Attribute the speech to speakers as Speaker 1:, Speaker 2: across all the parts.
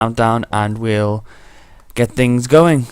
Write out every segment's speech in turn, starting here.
Speaker 1: countdown and we'll get things going.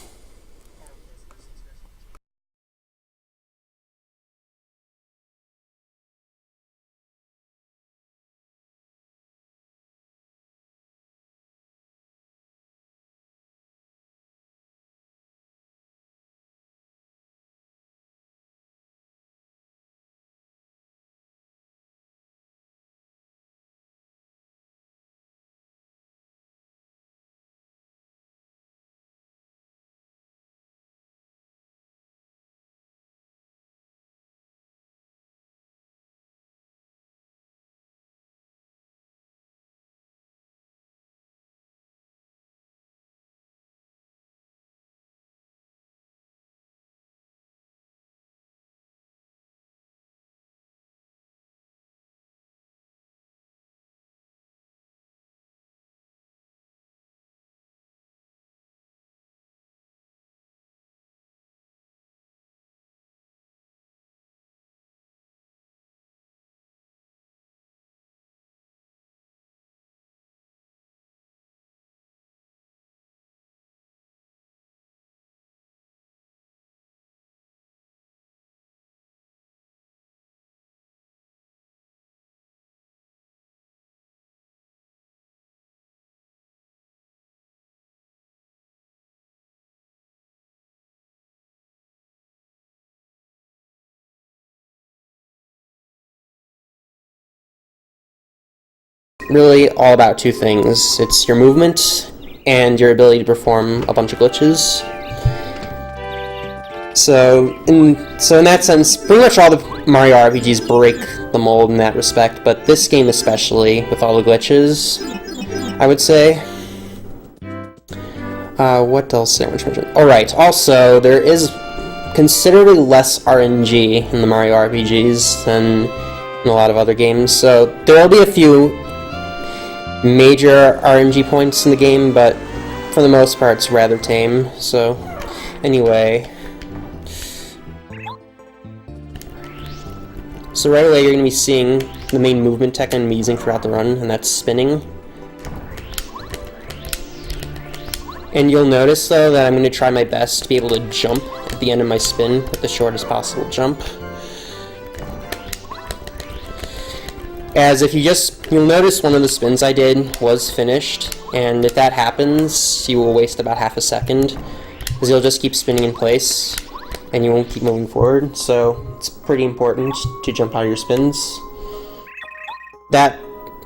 Speaker 2: Really all about two things. It's your movement and your ability to perform a bunch of glitches. So in that sense, pretty much all the Mario RPGs break the mold in that respect, but this game especially, with all the glitches, I would say. What else did I want to mention? Alright, also, there is considerably less RNG in the Mario RPGs than in a lot of other games, so there will be a few major RNG points in the game, but for the most part it's rather tame. So anyway, so right away you're going to be seeing the main movement tech I'm going to be using throughout the run, and that's spinning. And you'll notice though that I'm going to try my best to be able to jump at the end of my spin with the shortest possible jump. As if you'll notice one of the spins I did was finished, and if that happens, you will waste about half a second, because you'll just keep spinning in place, and you won't keep moving forward, so it's pretty important to jump out of your spins. That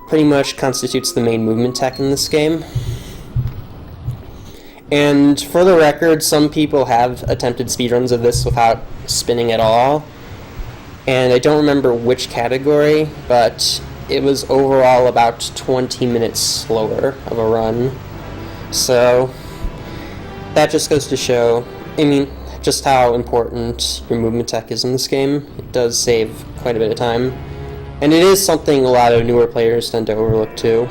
Speaker 2: pretty much constitutes the main movement tech in this game. And for the record, some people have attempted speedruns of this without spinning at all. And I don't remember which category, but it was overall about 20 minutes slower of a run. So that just goes to show, just how important your movement tech is in this game. It does save quite a bit of time. And it is something a lot of newer players tend to overlook too,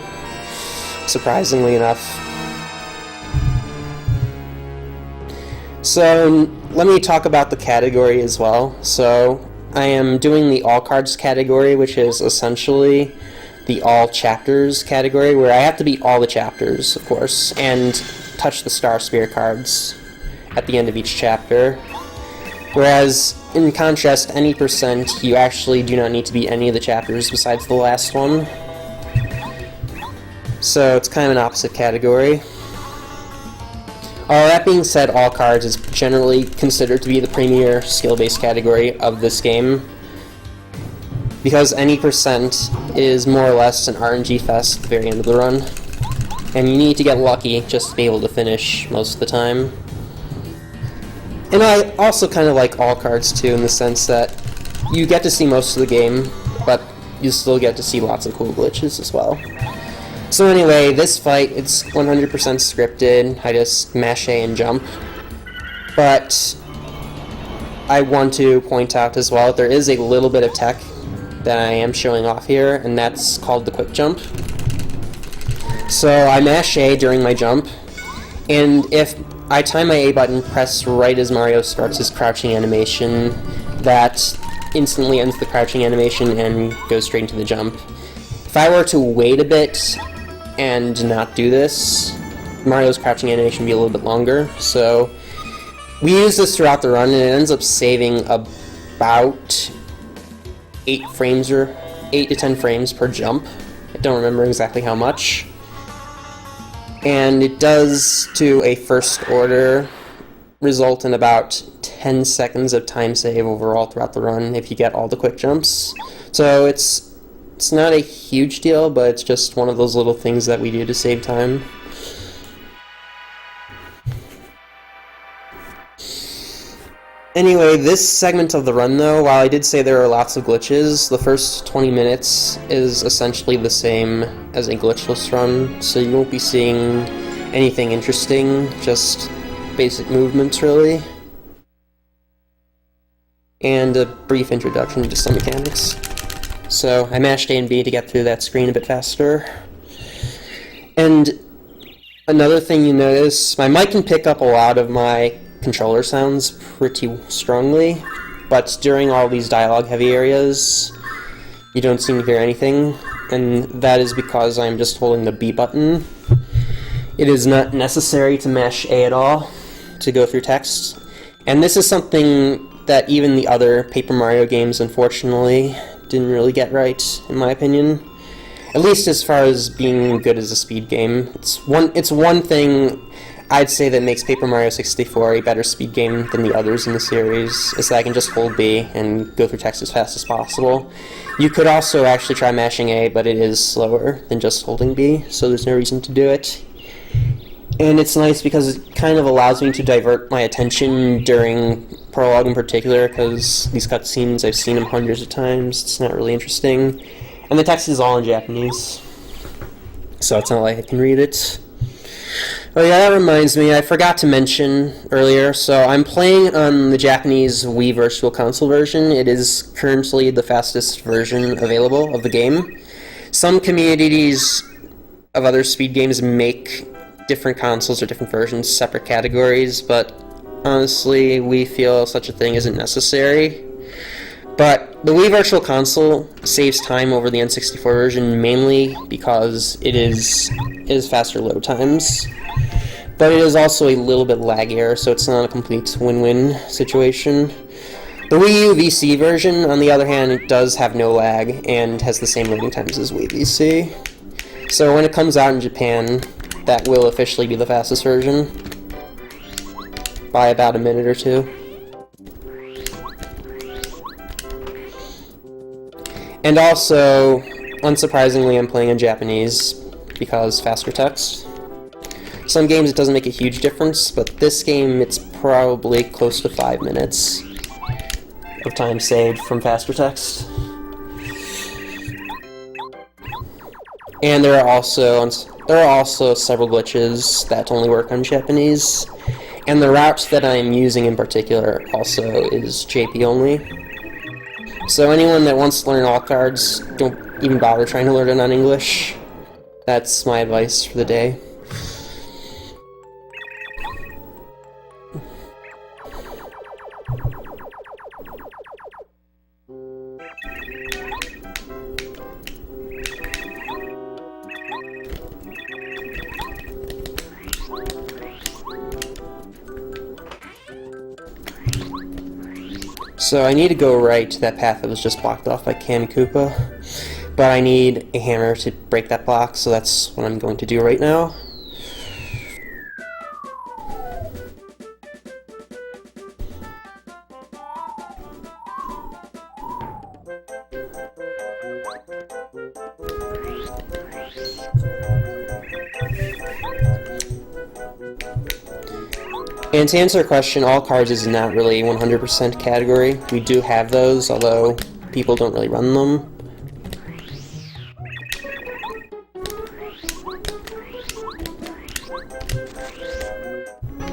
Speaker 2: surprisingly enough. So let me talk about the category as well. So I am doing the all cards category, which is essentially the all chapters category, where I have to beat all the chapters, of course, and touch the Star Spear cards at the end of each chapter. Whereas, in contrast, any percent, you actually do not need to beat any of the chapters besides the last one. So it's kind of an opposite category. That being said, all cards is generally considered to be the premier skill-based category of this game, because any percent is more or less an RNG fest at the very end of the run, and you need to get lucky just to be able to finish most of the time. And I also kind of like all cards too, in the sense that you get to see most of the game, but you still get to see lots of cool glitches as well. So anyway, this fight, it's 100% scripted. I just mash A and jump. But I want to point out as well that there is a little bit of tech that I am showing off here, and that's called the quick jump. So I mash A during my jump, and if I time my A button, press right as Mario starts his crouching animation, that instantly ends the crouching animation and goes straight into the jump. If I were to wait a bit and not do this, Mario's crouching animation be a little bit longer. So we use this throughout the run, and it ends up saving about 8 to 10 frames per jump. I don't remember exactly how much. And it does, to a first order, result in about 10 seconds of time save overall throughout the run if you get all the quick jumps. So it's not a huge deal, but it's just one of those little things that we do to save time. Anyway, this segment of the run, though, while I did say there are lots of glitches, the first 20 minutes is essentially the same as a glitchless run, so you won't be seeing anything interesting, just basic movements, really. And a brief introduction to some mechanics. So, I mashed A and B to get through that screen a bit faster. And another thing you notice, my mic can pick up a lot of my controller sounds pretty strongly, but during all these dialogue-heavy areas, you don't seem to hear anything, and that is because I'm just holding the B button. It is not necessary to mash A at all to go through text, and this is something that even the other Paper Mario games, unfortunately, didn't really get right, in my opinion. At least as far as being good as a speed game. It's one thing I'd say that makes Paper Mario 64 a better speed game than the others in the series, is that I can just hold B and go through text as fast as possible. You could also actually try mashing A, but it is slower than just holding B, so there's no reason to do it. And it's nice because it kind of allows me to divert my attention during Prologue in particular, because these cutscenes, I've seen them hundreds of times, it's not really interesting. And the text is all in Japanese, so it's not like I can read it. Oh yeah, that reminds me, I forgot to mention earlier, so I'm playing on the Japanese Wii Virtual Console version. It is currently the fastest version available of the game. Some communities of other speed games make different consoles or different versions, separate categories, but honestly, we feel such a thing isn't necessary. But the Wii Virtual Console saves time over the N64 version mainly because it is faster load times. But it is also a little bit laggier, so it's not a complete win-win situation. The Wii U VC version, on the other hand, it does have no lag and has the same loading times as Wii VC. So when it comes out in Japan, that will officially be the fastest version by about a minute or two. And also, unsurprisingly, I'm playing in Japanese because faster text. Some games it doesn't make a huge difference, but this game it's probably close to 5 minutes of time saved from faster text. And there are also several glitches that only work on Japanese, and the route that I'm using in particular also is JP only. So anyone that wants to learn all cards, don't even bother trying to learn it on English. That's my advice for the day. So I need to go right to that path that was just blocked off by Cam Koopa, but I need a hammer to break that block, so that's what I'm going to do right now. And to answer your question, all cards is not really 100% category. We do have those, although people don't really run them.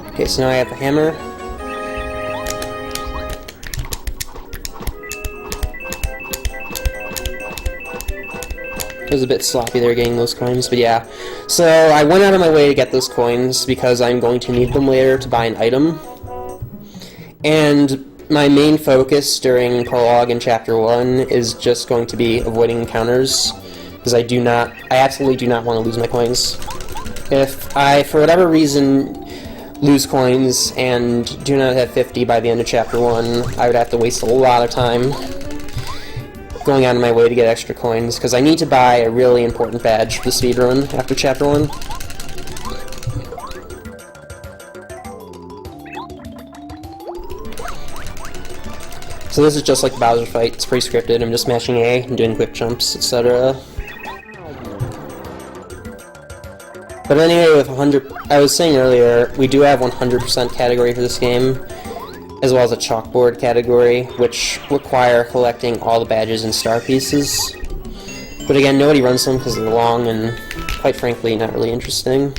Speaker 2: Okay, so now I have the hammer. It was a bit sloppy there getting those coins, but yeah. So I went out of my way to get those coins because I'm going to need them later to buy an item. And my main focus during Prologue in Chapter 1 is just going to be avoiding encounters, because I absolutely do not want to lose my coins. If I, for whatever reason, lose coins and do not have 50 by the end of Chapter 1, I would have to waste a lot of time going out of my way to get extra coins, because I need to buy a really important badge for the speedrun after Chapter 1. So this is just like the Bowser fight, it's pre-scripted, I'm just mashing A and doing quick jumps, etc. But anyway, with 100, I was saying earlier, we do have 100% category for this game, as well as a chalkboard category, which require collecting all the badges and star pieces. But again, nobody runs them because they're long and, quite frankly, not really interesting.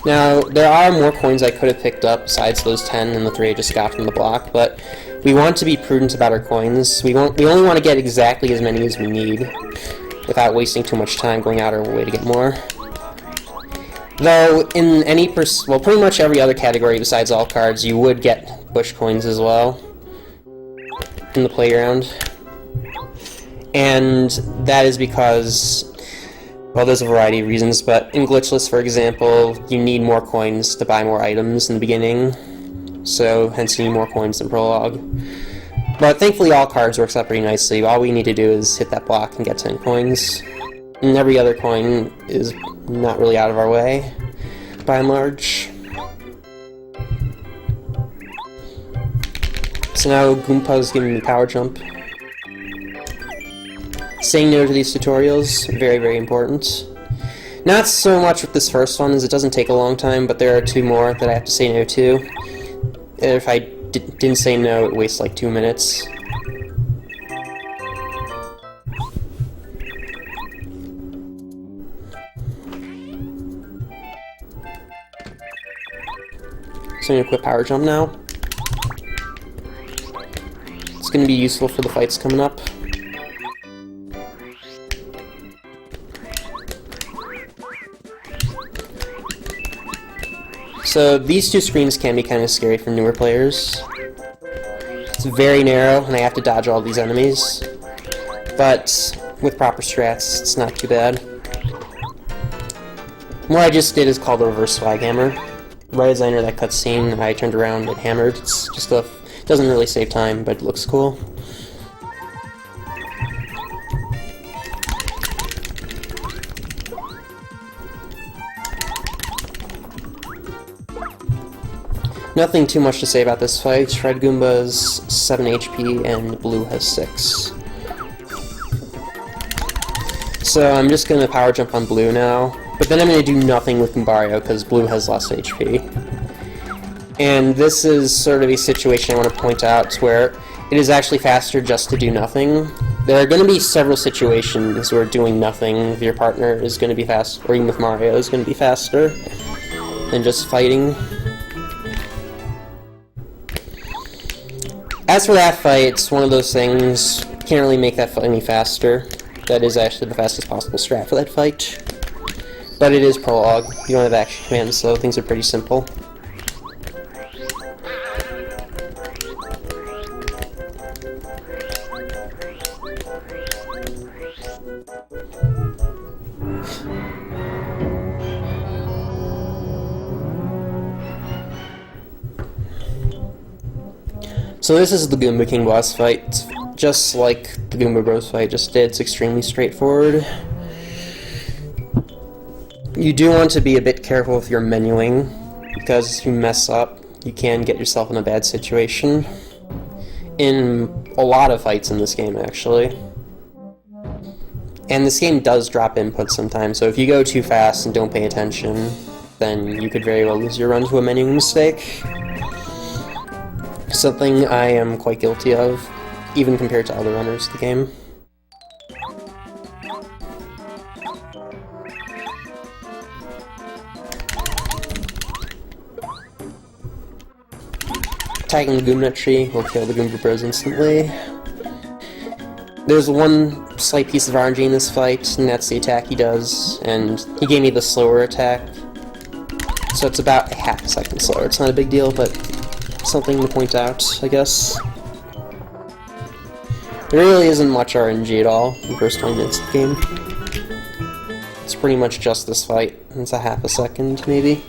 Speaker 2: Now, there are more coins I could have picked up besides those 10 and the 3 I just got from the block, but we want to be prudent about our coins. We only want to get exactly as many as we need, without wasting too much time going out our way to get more. Though, in any well, pretty much every other category besides all cards, you would get bush coins as well in the playground. And that is because, well, there's a variety of reasons, but in Glitchless, for example, you need more coins to buy more items in the beginning, so hence you need more coins than Prologue. But thankfully all cards works out pretty nicely. All we need to do is hit that block and get 10 coins. And every other coin is not really out of our way, by and large. So now Goompa's giving me power jump. Saying no to these tutorials, very, very important. Not so much with this first one, as it doesn't take a long time, but there are 2 more that I have to say no to. And if I didn't say no, it wastes like 2 minutes. So I'm gonna quit power jump now. It's gonna be useful for the fights coming up. So these 2 screens can be kind of scary for newer players. It's very narrow, and I have to dodge all these enemies. But with proper strats, it's not too bad. What I just did is called the reverse swag hammer. Right as I entered that cutscene, I turned around and hammered. It's just doesn't really save time, but it looks cool. Nothing too much to say about this fight. Red Goomba's 7 HP and Blue has 6. So I'm just going to power jump on Blue now, but then I'm going to do nothing with Goombario because Blue has less HP. And this is sort of a situation I want to point out where it is actually faster just to do nothing. There are going to be several situations where doing nothing with your partner is going to be fast, or even with Mario is going to be faster than just fighting. As for that fight, it's one of those things, can't really make that fight any faster. That is actually the fastest possible strat for that fight. But it is Prologue, you don't have action commands, so things are pretty simple. So this is the Goomba King boss fight. It's just like the Goomba Bros fight just did. It's extremely straightforward. You do want to be a bit careful with your menuing, because if you mess up, you can get yourself in a bad situation. In a lot of fights in this game, actually. And this game does drop input sometimes, so if you go too fast and don't pay attention, then you could very well lose your run to a menuing mistake. Something I am quite guilty of, even compared to other runners of the game. Tagging the Goomba tree will kill the Goomba Bros instantly. There's one slight piece of RNG in this fight, and that's the attack he does, and he gave me the slower attack. So it's about a half a second slower. It's not a big deal, but something to point out, I guess. There really isn't much RNG at all in the first 20 minutes of the game. It's pretty much just this fight. It's a half a second, maybe.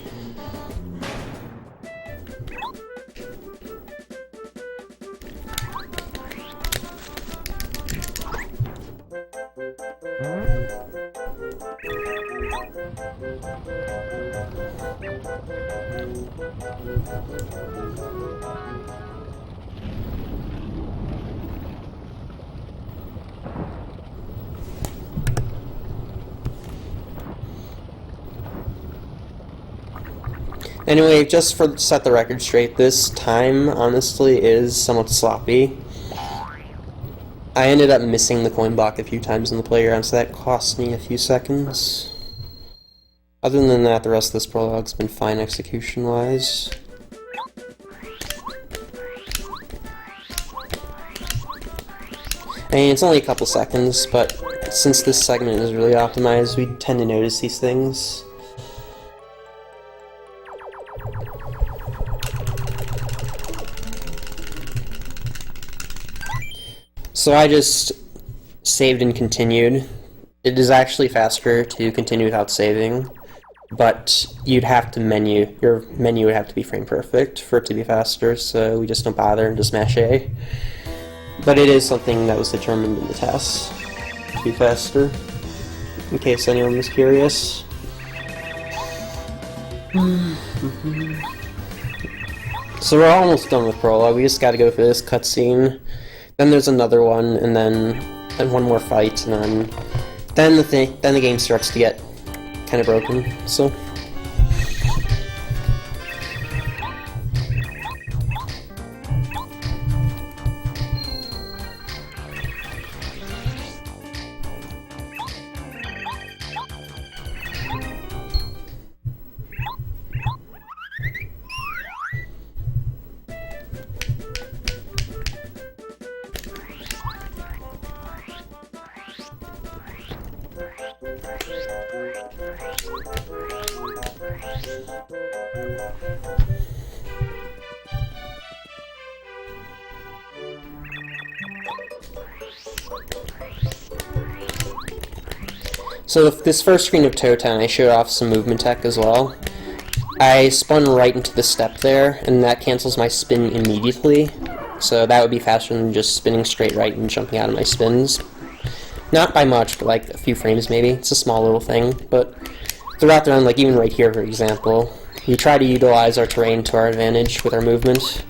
Speaker 2: Anyway, just to set the record straight, this time, honestly, is somewhat sloppy. I ended up missing the coin block a few times in the playground, so that cost me a few seconds. Other than that, the rest of this prologue's been fine execution-wise. I mean, it's only a couple seconds, but since this segment is really optimized, we tend to notice these things. So I just saved and continued. It is actually faster to continue without saving, but you'd have to your menu would have to be frame perfect for it to be faster, so we just don't bother and just mash A. But it is something that was determined in the test to be faster, in case anyone was curious. So we're almost done with prologue. We just gotta go through this cutscene. Then there's another one, and then one more fight, and then the game starts to get kind of broken. So. So this first screen of Toe Town, I showed off some movement tech as well. I spun right into the step there, and that cancels my spin immediately. So that would be faster than just spinning straight right and jumping out of my spins. Not by much, but like a few frames maybe. It's a small little thing, but throughout the run, like even right here for example, we try to utilize our terrain to our advantage with our movement.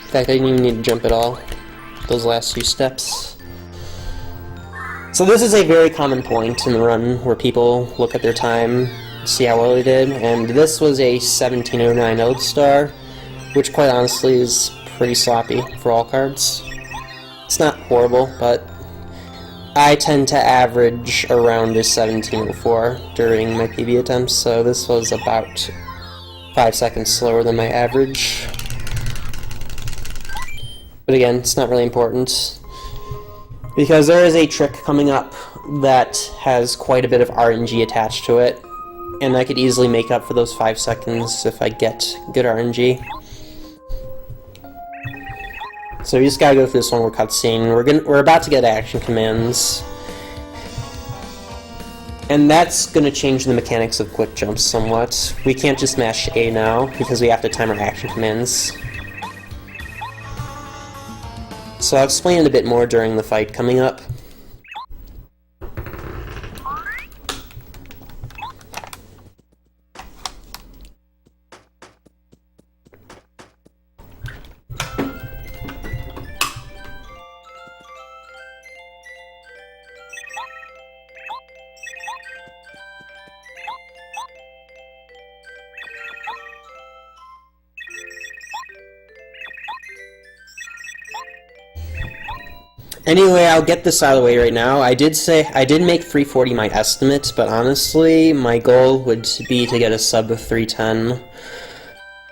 Speaker 2: In fact, I didn't even need to jump at all, those last few steps. So this is a very common point in the run where people look at their time, see how well they did, and this was a 1709 Lodestar, which quite honestly is pretty sloppy for all cards. It's not horrible, but I tend to average around a 1704 during my PB attempts, so this was about 5 seconds slower than my average. But again, it's not really important, because there is a trick coming up that has quite a bit of RNG attached to it, and I could easily make up for those 5 seconds if I get good RNG. So we just gotta go through this one more cutscene. We're about to get action commands, and that's gonna change the mechanics of quick jumps somewhat. We can't just mash A now because we have to time our action commands. So I'll explain it a bit more during the fight coming up. Anyway, I'll get this out of the way right now. I did make 340 my estimate, but honestly, my goal would be to get a sub of 310.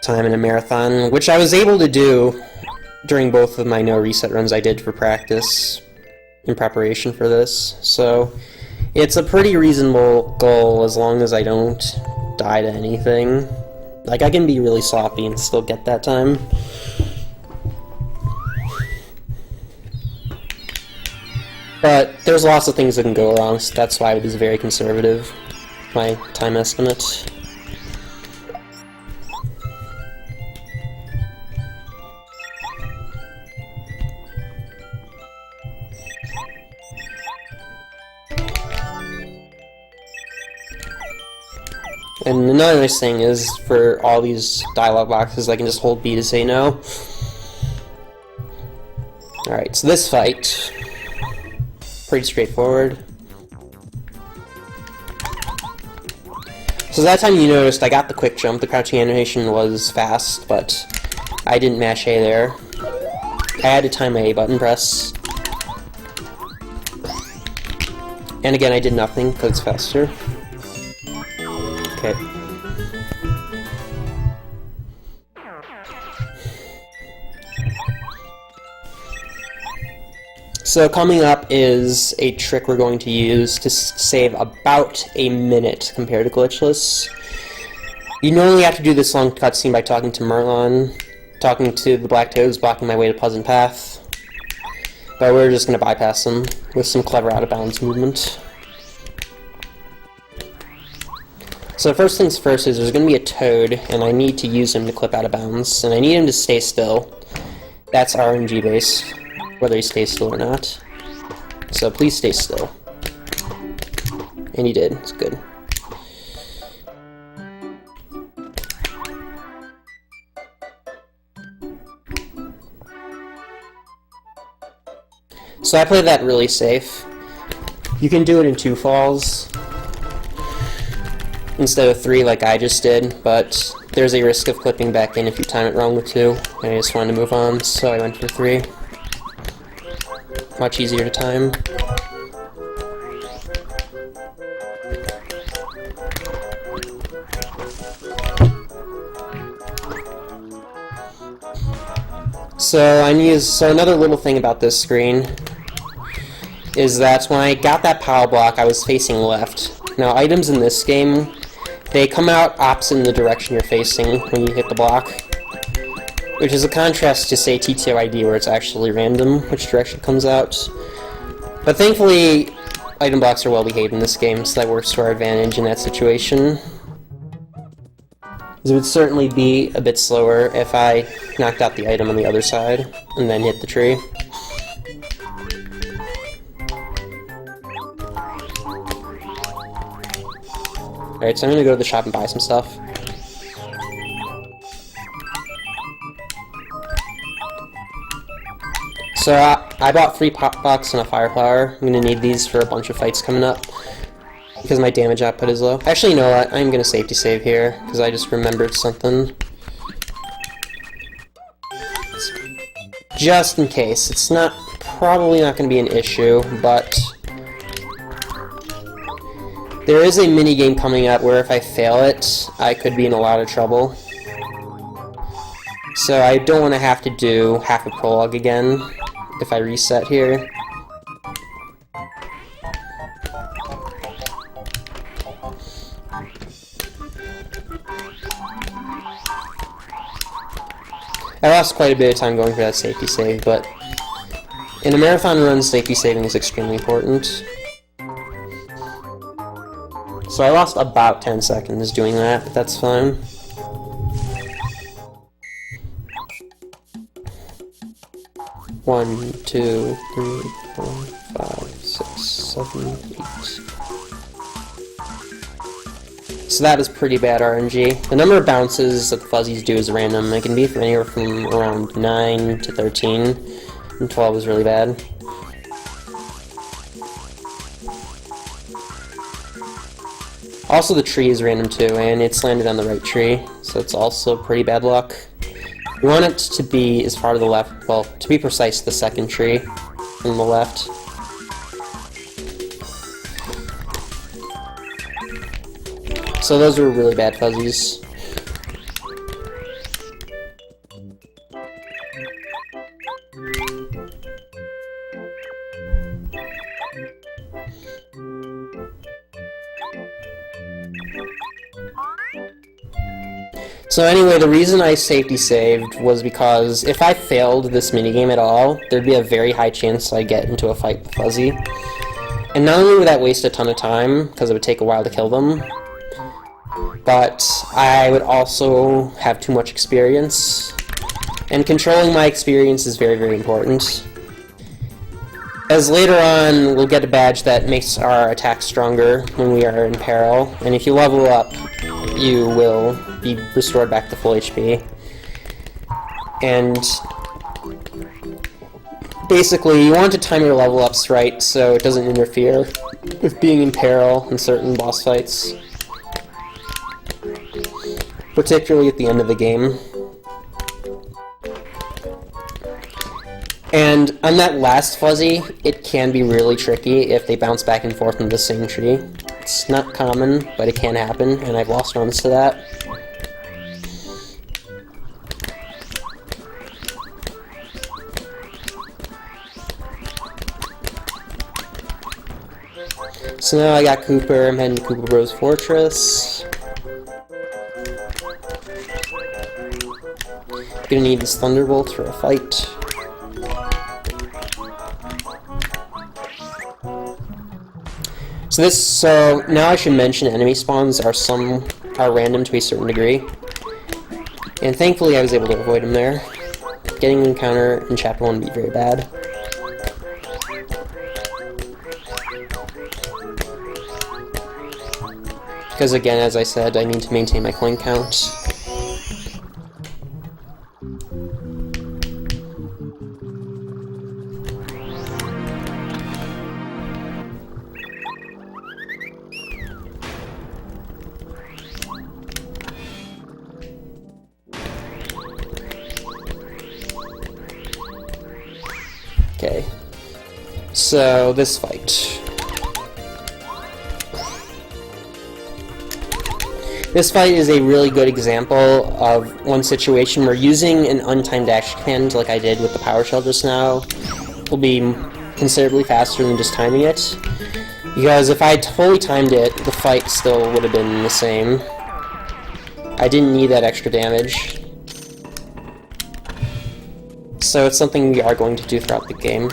Speaker 2: time in a marathon, which I was able to do during both of my no reset runs I did for practice in preparation for this. So it's a pretty reasonable goal as long as I don't die to anything. Like, I can be really sloppy and still get that time. But there's lots of things that can go wrong, so that's why it was very conservative, my time estimate. And another nice thing is, for all these dialog boxes, I can just hold B to say no. Alright, so this fight, pretty straightforward. So that time you noticed I got the quick jump. The crouching animation was fast, but I didn't mash A there. I had to time my A button press. And again, I did nothing because it's faster. Okay. So coming up is a trick we're going to use to save about a minute compared to glitchless. You normally have to do this long cutscene by talking to Merlon, talking to the Black Toads, blocking my way to Pleasant Path. But we're just going to bypass them with some clever out-of-bounds movement. So first things first is there's going to be a toad, and I need to use him to clip out of bounds, and I need him to stay still. That's RNG based, whether he stays still or not. So please stay still. And he did, it's good. So I played that really safe. You can do it in 2 falls instead of 3 like I just did, but there's a risk of clipping back in if you time it wrong with 2, and I just wanted to move on, so I went for 3. Much easier to time. So another little thing about this screen is that when I got that power block, I was facing left. Now, items in this game, they come out opposite in the direction you're facing when you hit the block, which is a contrast to, say, TTOID, where it's actually random which direction it comes out. But thankfully, item blocks are well behaved in this game, so that works to our advantage in that situation. It would certainly be a bit slower if I knocked out the item on the other side and then hit the tree. Alright, so I'm gonna go to the shop and buy some stuff. So I bought 3 pop box and a fire flower. I'm gonna need these for a bunch of fights coming up because my damage output is low. Actually, you know what? I'm gonna safety save here because I just remembered something. Just in case. It's probably not gonna be an issue, but there is a minigame coming up where if I fail it, I could be in a lot of trouble. So I don't want to have to do half a prologue again if I reset here. I lost quite a bit of time going for that safety save, but in a marathon run, safety saving is extremely important. So I lost about 10 seconds doing that, but that's fine. One, 2, 3, 4, 5, 6, 7, 8. So that is pretty bad RNG. The number of bounces that the fuzzies do is random. It can be from anywhere from around 9 to 13, and 12 is really bad. Also, the tree is random too, and it's landed on the right tree, so it's also pretty bad luck. You want it to be as far to the left, well, to be precise, the second tree on the left. So those are really bad fuzzies. So anyway, the reason I safety saved was because if I failed this minigame at all, there'd be a very high chance I'd get into a fight with Fuzzy. And not only would that waste a ton of time, because it would take a while to kill them, but I would also have too much experience. And controlling my experience is very, very important. As later on, we'll get a badge that makes our attack stronger when we are in peril, and if you level up, you will be restored back to full HP. And basically, you want to time your level ups right so it doesn't interfere with being in peril in certain boss fights, particularly at the end of the game. And on that last Fuzzy, it can be really tricky if they bounce back and forth in the same tree. It's not common, but it can happen, and I've lost runs to that. So now I got Cooper, I'm heading to Koopa Bros Fortress. Gonna need this Thunderbolt for a fight. So now I should mention enemy spawns are random to a certain degree. And thankfully I was able to avoid them there. Getting an encounter in Chapter 1 would be very bad. Because again, as I said, I need to maintain my coin count. Okay, so this fight. This fight is a really good example of one situation where using an untimed dash command, like I did with the power shell just now, will be considerably faster than just timing it. Because if I fully timed it, the fight still would have been the same. I didn't need that extra damage. So it's something we are going to do throughout the game.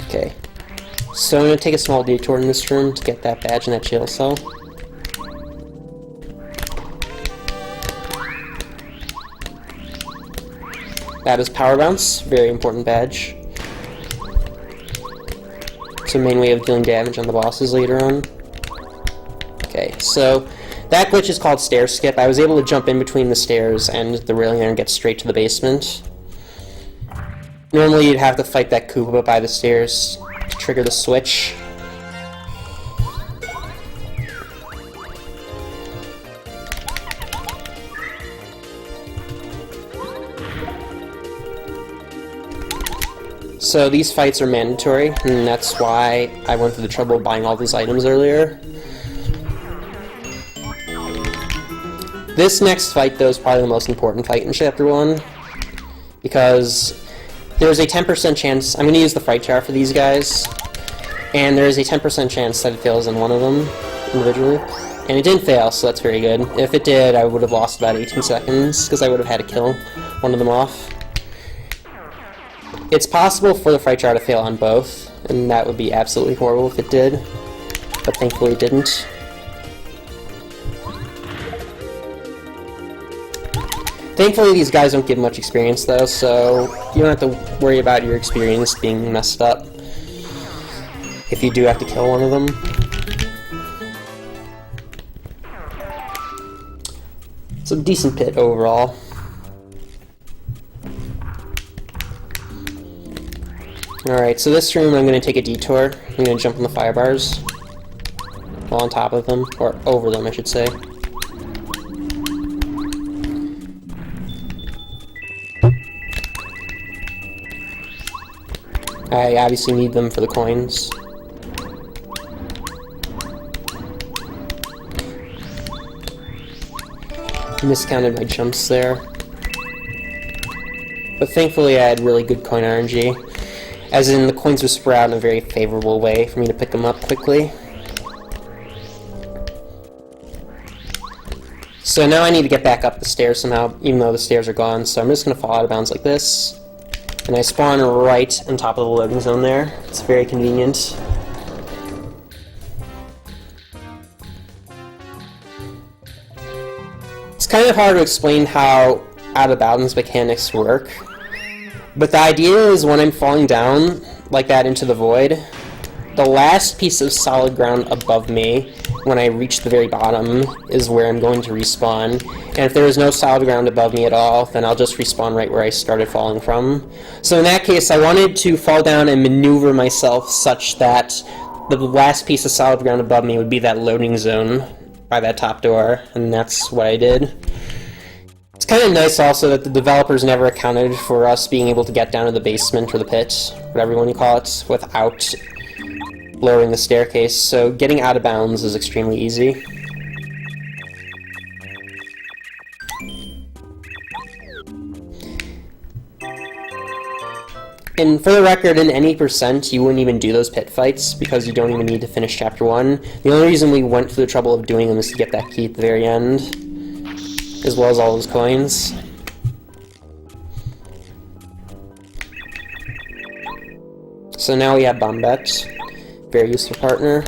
Speaker 2: Okay, so I'm going to take a small detour in this room to get that badge in that jail cell. That is Power Bounce, very important badge. It's a main way of dealing damage on the bosses later on. Okay, so that glitch is called Stair Skip. I was able to jump in between the stairs and the railing and get straight to the basement. Normally you'd have to fight that Koopa by the stairs to trigger the switch. So these fights are mandatory, and that's why I went through the trouble of buying all these items earlier. This next fight, though, is probably the most important fight in Chapter 1, because there's a 10% chance, I'm going to use the Fright Jar for these guys, and there is a 10% chance that it fails in one of them, individually. And it didn't fail, so that's very good. If it did, I would have lost about 18 seconds, because I would have had to kill one of them off. It's possible for the Fright Jar to fail on both, and that would be absolutely horrible if it did, but thankfully it didn't. Thankfully these guys don't give much experience though, so you don't have to worry about your experience being messed up if you do have to kill one of them. It's a decent pit overall. Alright, so this room I'm going to take a detour. I'm going to jump on the fire bars. Well, on top of them, or over them I should say. I obviously need them for the coins. Miscounted my jumps there. But thankfully I had really good coin RNG, as in the coins would spread out in a very favorable way for me to pick them up quickly. So now I need to get back up the stairs somehow, even though the stairs are gone, so I'm just going to fall out of bounds like this. And I spawn right on top of the loading zone there. It's very convenient. It's kind of hard to explain how out-of-bounds mechanics work, but the idea is when I'm falling down like that into the void, the last piece of solid ground above me, when I reach the very bottom, is where I'm going to respawn. And if there is no solid ground above me at all, then I'll just respawn right where I started falling from. So in that case, I wanted to fall down and maneuver myself such that the last piece of solid ground above me would be that loading zone by that top door, and that's what I did. It's kind of nice also that the developers never accounted for us being able to get down to the basement or the pit, whatever you want to call it, without lowering the staircase, so getting out of bounds is extremely easy. And for the record, in any percent, you wouldn't even do those pit fights because you don't even need to finish Chapter 1. The only reason we went through the trouble of doing them is to get that key at the very end, as well as all those coins. So now we have Bombette. Very useful partner.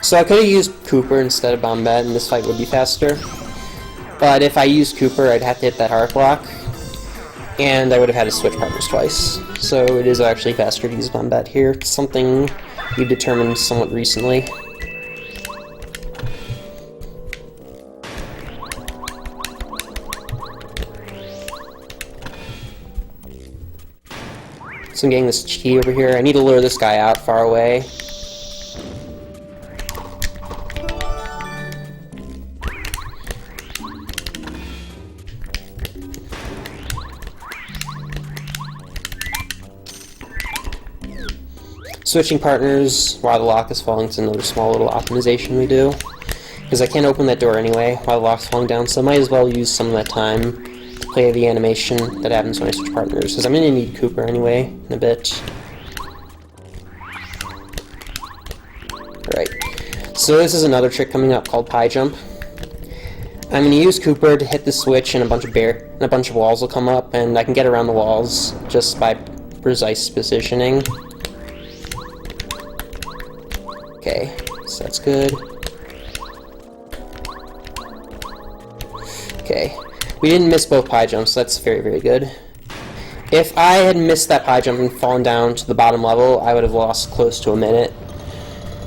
Speaker 2: So I could have used Cooper instead of Bombette, and this fight would be faster. But if I used Cooper, I'd have to hit that heart block, and I would have had to switch partners twice. So it is actually faster to use Bombette here. It's something we've determined somewhat recently. So I'm getting this key over here. I need to lure this guy out far away. Switching partners while the lock is falling is another small little optimization we do, because I can't open that door anyway while the lock's falling down, so I might as well use some of that time to play the animation that happens when I switch partners, because I'm going to need Cooper anyway in a bit. Alright, so this is another trick coming up called Pie Jump. I'm going to use Cooper to hit the switch, and a bunch of walls will come up, and I can get around the walls just by precise positioning. Okay, so that's good. Okay, we didn't miss both pie jumps, so that's very, very good. If I had missed that pie jump and fallen down to the bottom level, I would have lost close to a minute.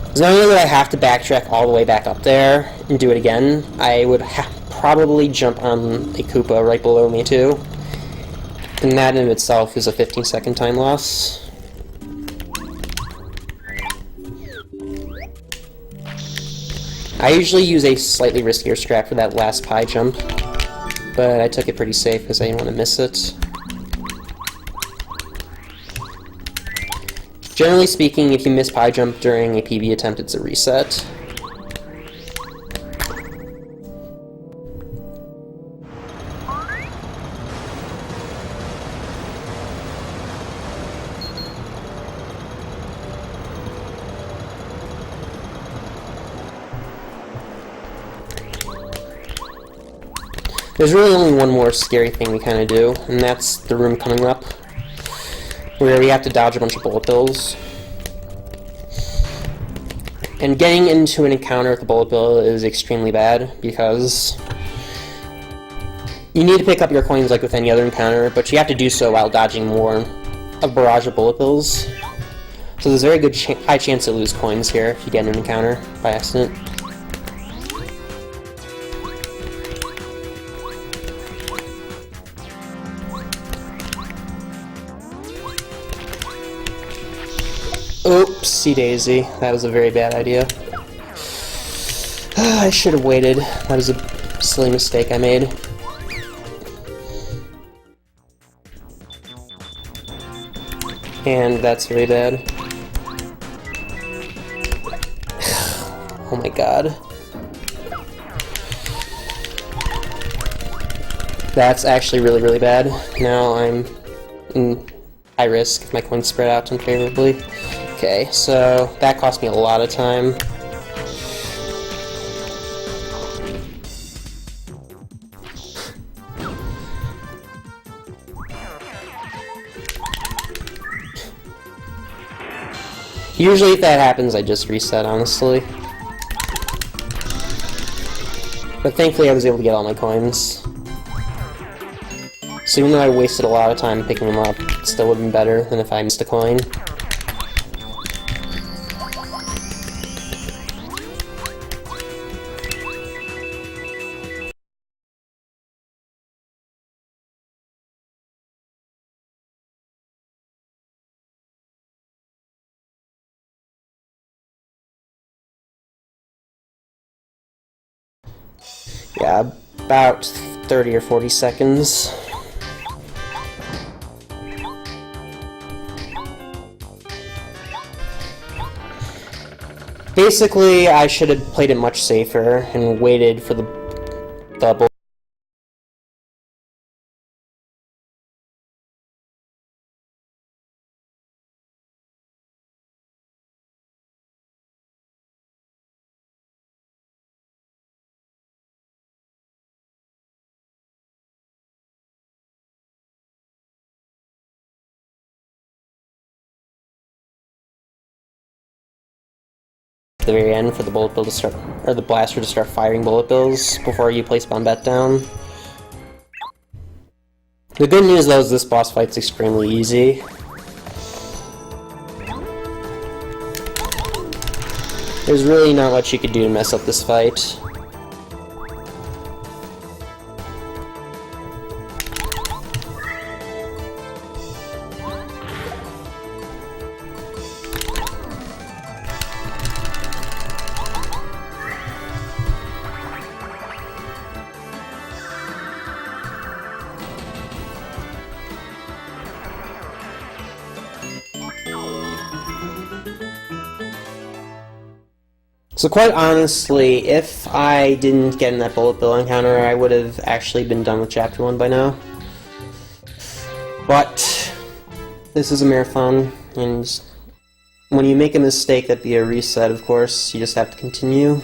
Speaker 2: Because not only would I have to backtrack all the way back up there and do it again, I would probably jump on a Koopa right below me too. And that in itself is a 15-second time loss. I usually use a slightly riskier strat for that last pie jump, but I took it pretty safe because I didn't want to miss it. Generally speaking, if you miss pie jump during a PB attempt, it's a reset. There's really only one more scary thing we kind of do, and that's the room coming up, where we have to dodge a bunch of bullet bills. And getting into an encounter with the bullet bill is extremely bad, because you need to pick up your coins like with any other encounter, but you have to do so while dodging more a barrage of bullet bills. So there's a very good high chance to lose coins here if you get in an encounter by accident. Oopsie daisy. That was a very bad idea. I should have waited. That was a silly mistake I made. And that's really bad. Oh my god. That's actually really, really bad. Now I'm in high risk if my coins spread out unfavorably. Okay, so that cost me a lot of time. Usually if that happens, I just reset, honestly. But thankfully I was able to get all my coins. So even though I wasted a lot of time picking them up, it still would have been better than if I missed a coin. Yeah, about 30 or 40 seconds. Basically, I should have played it much safer and waited for the double. The very end for the bullet bill to start, or the blaster to start firing bullet bills before you place bomb bet down. The good news though is this boss fight's extremely easy. There's really not much you could do to mess up this fight. So quite honestly, if I didn't get in that bullet bill encounter, I would have actually been done with Chapter 1 by now. But this is a marathon, and when you make a mistake, that'd be a reset, of course. You just have to continue.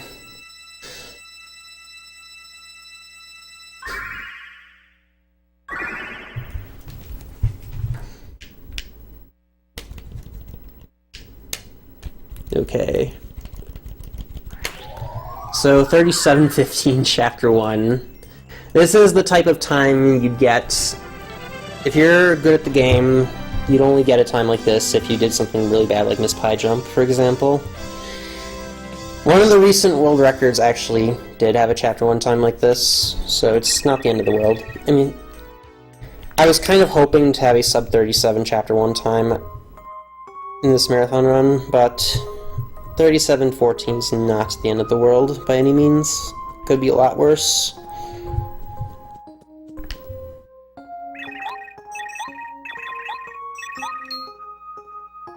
Speaker 2: Okay. So 37:15, Chapter 1. This is the type of time you'd get. If you're good at the game, you'd only get a time like this if you did something really bad, like miss pie jump, for example. One of the recent world records actually did have a Chapter 1 time like this, so it's not the end of the world. I mean, I was kind of hoping to have a sub 37 Chapter 1 time in this marathon run, but 37:14 is not the end of the world by any means. Could be a lot worse.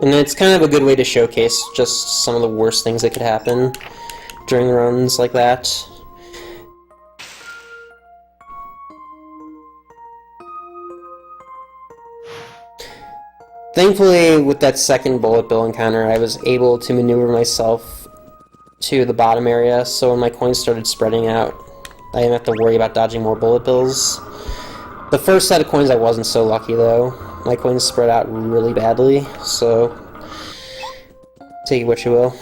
Speaker 2: And it's kind of a good way to showcase just some of the worst things that could happen during runs like that. Thankfully, with that second bullet bill encounter, I was able to maneuver myself to the bottom area, so when my coins started spreading out, I didn't have to worry about dodging more bullet bills. The first set of coins I wasn't so lucky, though. My coins spread out really badly, so take it what you will.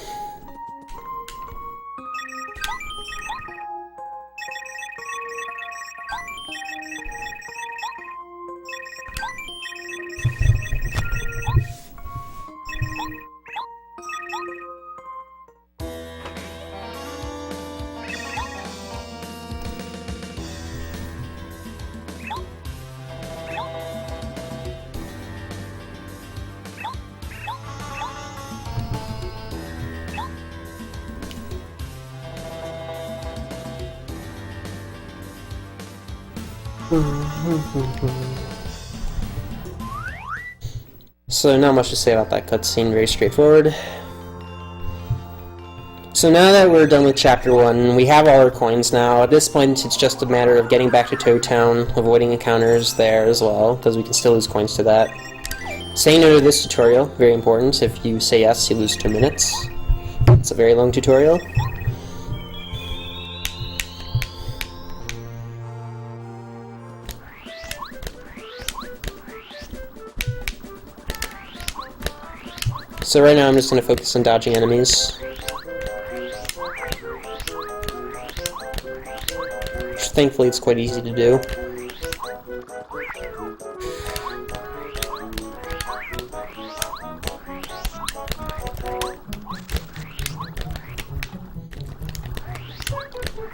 Speaker 2: So not much to say about that cutscene, very straightforward. So now that we're done with Chapter 1, we have all our coins now. At this point, it's just a matter of getting back to Toad Town, avoiding encounters there as well, because we can still lose coins to that. Saying no to this tutorial, very important. If you say yes, you lose 2 minutes. It's a very long tutorial. So right now I'm just going to focus on dodging enemies. Which thankfully it's quite easy to do.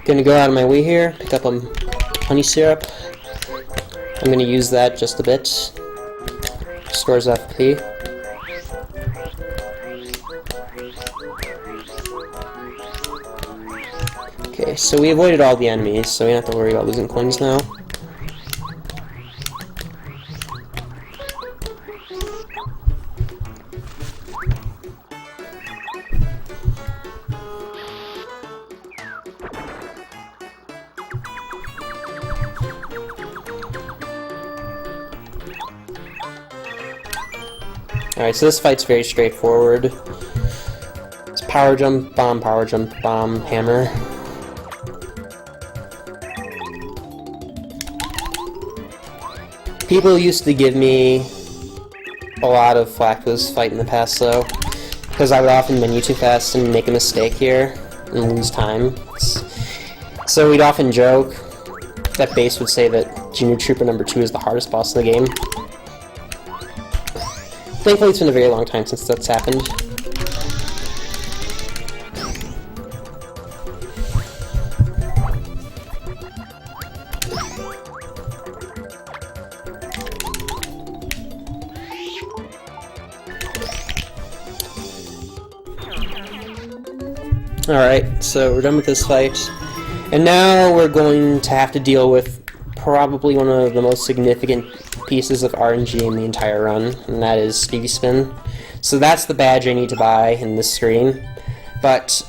Speaker 2: Gonna go out of my way here, pick up a honey syrup. I'm gonna use that just a bit. Restores FP. Okay, so we avoided all the enemies, so we don't have to worry about losing coins now. Alright, so this fight's very straightforward. It's power jump, bomb, hammer. People used to give me a lot of flack for this fight in the past, though, because I would often menu too fast and make a mistake here and lose time. So we'd often joke that Bass would say that Junior Trooper number 2 is the hardest boss in the game. Thankfully, it's been a very long time since that's happened. Alright, so we're done with this fight. And now we're going to have to deal with probably one of the most significant pieces of RNG in the entire run, and that is Speedy Spin. So that's the badge I need to buy in this screen. But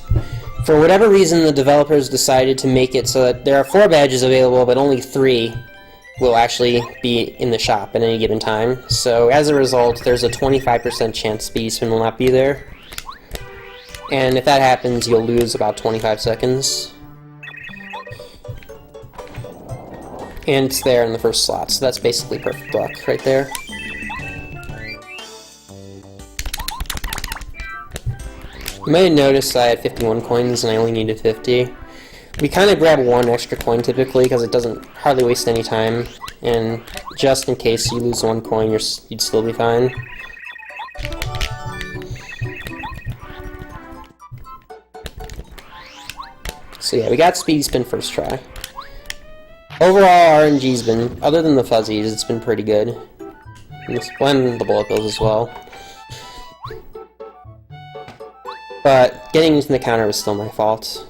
Speaker 2: for whatever reason, the developers decided to make it so that there are 4 badges available, but only 3 will actually be in the shop at any given time. So as a result, there's a 25% chance Speedy Spin will not be there. And if that happens, you'll lose about 25 seconds. And it's there in the first slot, so that's basically perfect luck right there. You might have noticed I had 51 coins and I only needed 50. We kind of grab 1 extra coin typically because it doesn't hardly waste any time, and just in case you lose 1 coin, you'd still be fine. So yeah, we got Speedy Spin first try. Overall, RNG's been, other than the fuzzies, it's been pretty good. And the bullet bills as well. But getting into the counter was still my fault.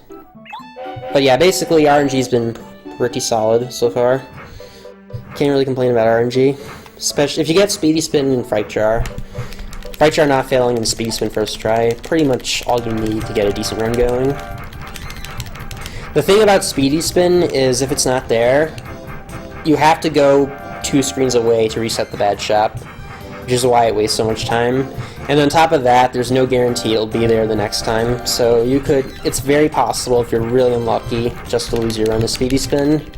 Speaker 2: But yeah, basically RNG's been pretty solid so far. Can't really complain about RNG. Especially if you get Speedy Spin and Fright Jar. Fright Jar not failing and Speedy Spin first try, pretty much all you need to get a decent run going. The thing about Speedy Spin is if it's not there, you have to go 2 screens away to reset the badge shop, which is why it wastes so much time. And on top of that, there's no guarantee it'll be there the next time, so it's very possible if you're really unlucky just to lose your run to Speedy Spin.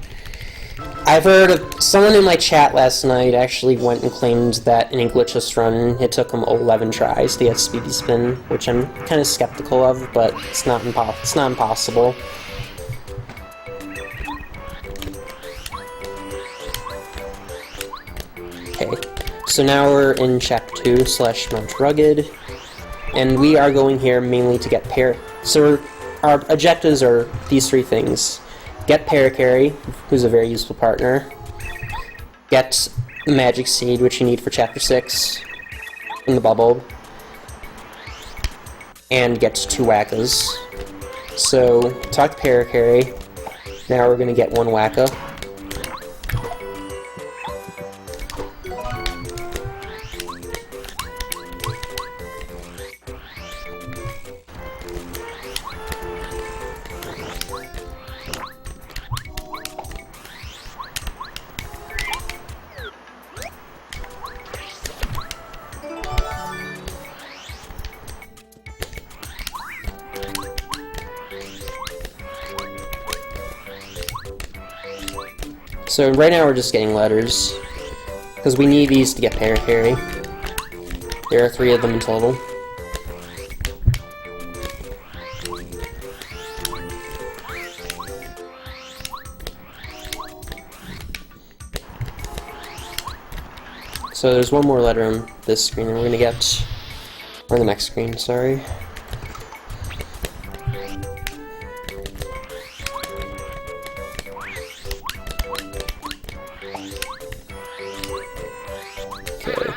Speaker 2: I've heard of someone in my chat last night actually went and claimed that in a glitchless run it took him 11 tries to get Speedy Spin, which I'm kind of skeptical of, but it's not impossible. Okay, so now we're in Chapter 2 / Mount Rugged, and we are going here mainly to get So our objectives are these 3 things. Get Paracarry, who's a very useful partner. Get the Magic Seed, which you need for Chapter 6, in the bubble. And get 2 Wackas. So, talk to Paracarry. Now we're going to get 1 Wacka. So right now we're just getting letters, because we need these to get para-carry. There are 3 of them in total. So there's one more letter on this screen that we're gonna get, or the next screen, sorry. Okay.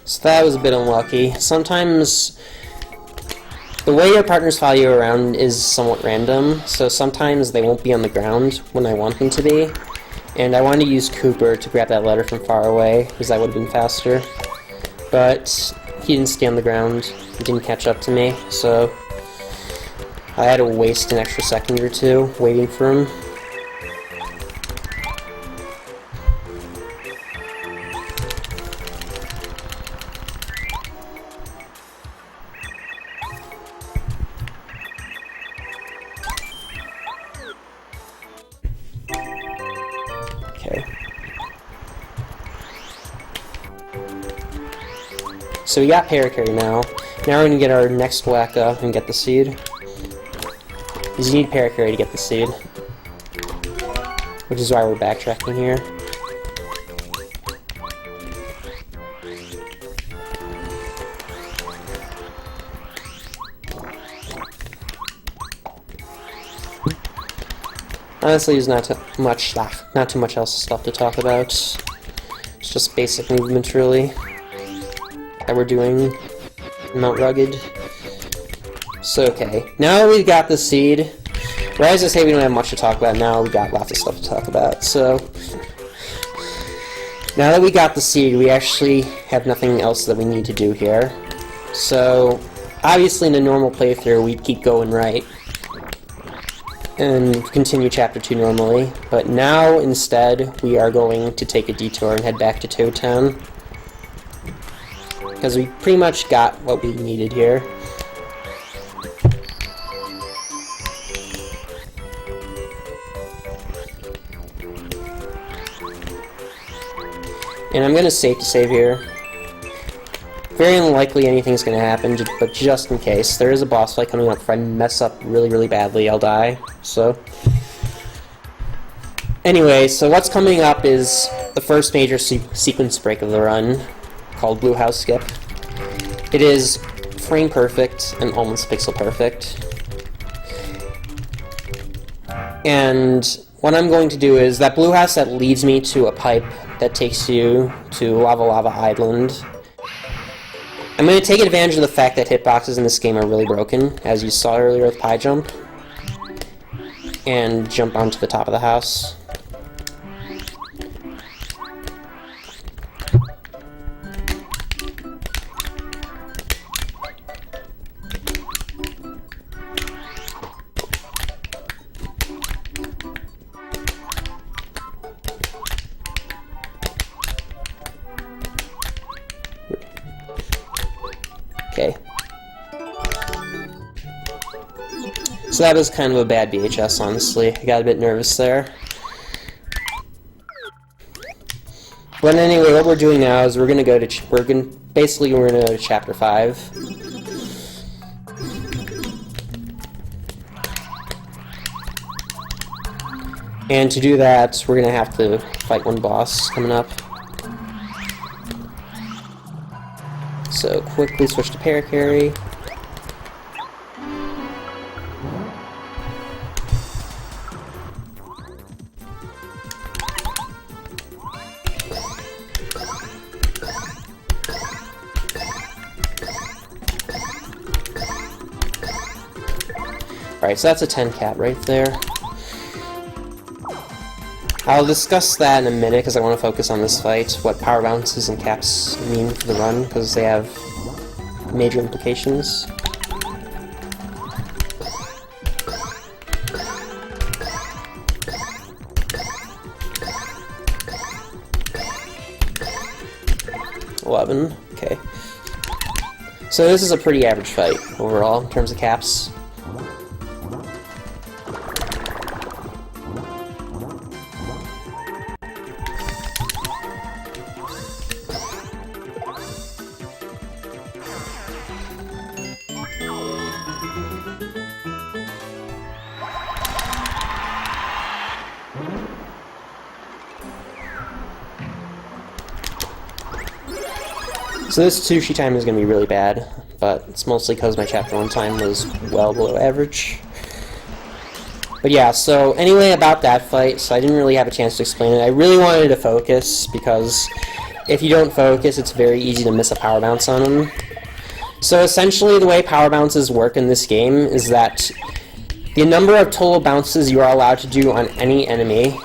Speaker 2: So that was a bit unlucky. Sometimes the way your partners follow you around is somewhat random, so sometimes they won't be on the ground when I want them to be. And I wanted to use Cooper to grab that letter from far away, because that would have been faster. But he didn't stay on the ground, he didn't catch up to me, so I had to waste an extra second or 2 waiting for him. Okay. So we got para-carry now. Now we're gonna get our next whack up and get the seed. Because you need para-carry to get the seed. Which is why we're backtracking here. Honestly, there's not too much else stuff to talk about. It's just basic movement, really, that we're doing in Mount Rugged. So, okay, now that we've got the seed, right as I say we don't have much to talk about, now we got lots of stuff to talk about. So, now that we got the seed, we actually have nothing else that we need to do here. So, obviously in a normal playthrough, we'd keep going right and continue Chapter 2 normally, but now instead we are going to take a detour and head back to Toad Town, because we pretty much got what we needed here. And I'm going to save here. Very unlikely anything's going to happen, but just in case. There is a boss fight coming up. If I mess up really, really badly, I'll die. So, anyway, so what's coming up is the first major sequence break of the run, called Blue House Skip. It is frame perfect and almost pixel perfect. And what I'm going to do is that blue house that leads me to a pipe that takes you to Lava Lava Island. I'm going to take advantage of the fact that hitboxes in this game are really broken, as you saw earlier with Pie Jump, and jump onto the top of the house. Okay. So that was kind of a bad VHS, honestly. I got a bit nervous there. But anyway, what we're doing now is we're gonna go to basically we're gonna go to Chapter 5. And to do that, we're gonna have to fight one boss coming up. So quickly switch to para-carry. Alright, so that's a 10 cap right there. I'll discuss that in a minute because I want to focus on this fight, what power bounces and caps mean for the run, because they have major implications. Okay. So this is a pretty average fight overall in terms of caps. So this sushi time is going to be really bad, but it's mostly because my chapter 1 time was well below average. But yeah, so anyway about that fight, so I didn't really have a chance to explain it. I really wanted to focus, because if you don't focus, it's very easy to miss a power bounce on them. So essentially the way power bounces work in this game is that the number of total bounces you are allowed to do on any enemy,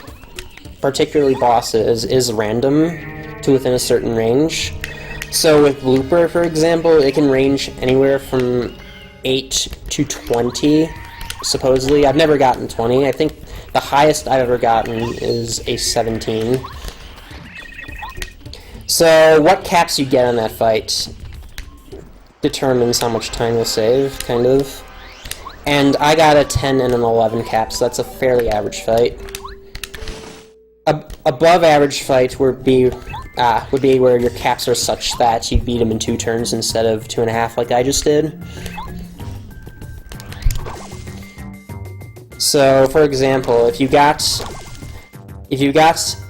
Speaker 2: particularly bosses, is random to within a certain range. So with Blooper, for example, it can range anywhere from 8 to 20, supposedly. I've never gotten 20. I think the highest I've ever gotten is a 17. So what caps you get on that fight determines how much time you'll save, kind of. And I got a 10 and an 11 cap, so that's a fairly average fight. Above average fight would be where your caps are such that you beat them in 2 turns instead of 2.5 like I just did. So, for example, if you got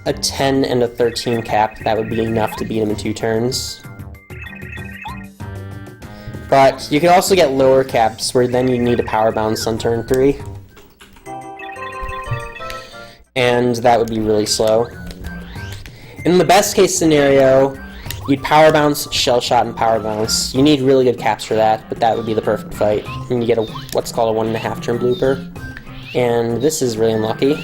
Speaker 2: a 10 and a 13 cap, that would be enough to beat them in 2 turns. But you can also get lower caps, where then you need a power bounce on turn 3. And that would be really slow. In the best case scenario, you'd power bounce, shell shot, and power bounce. You need really good caps for that, but that would be the perfect fight. And you get what's called a 1.5 turn blooper. And this is really unlucky.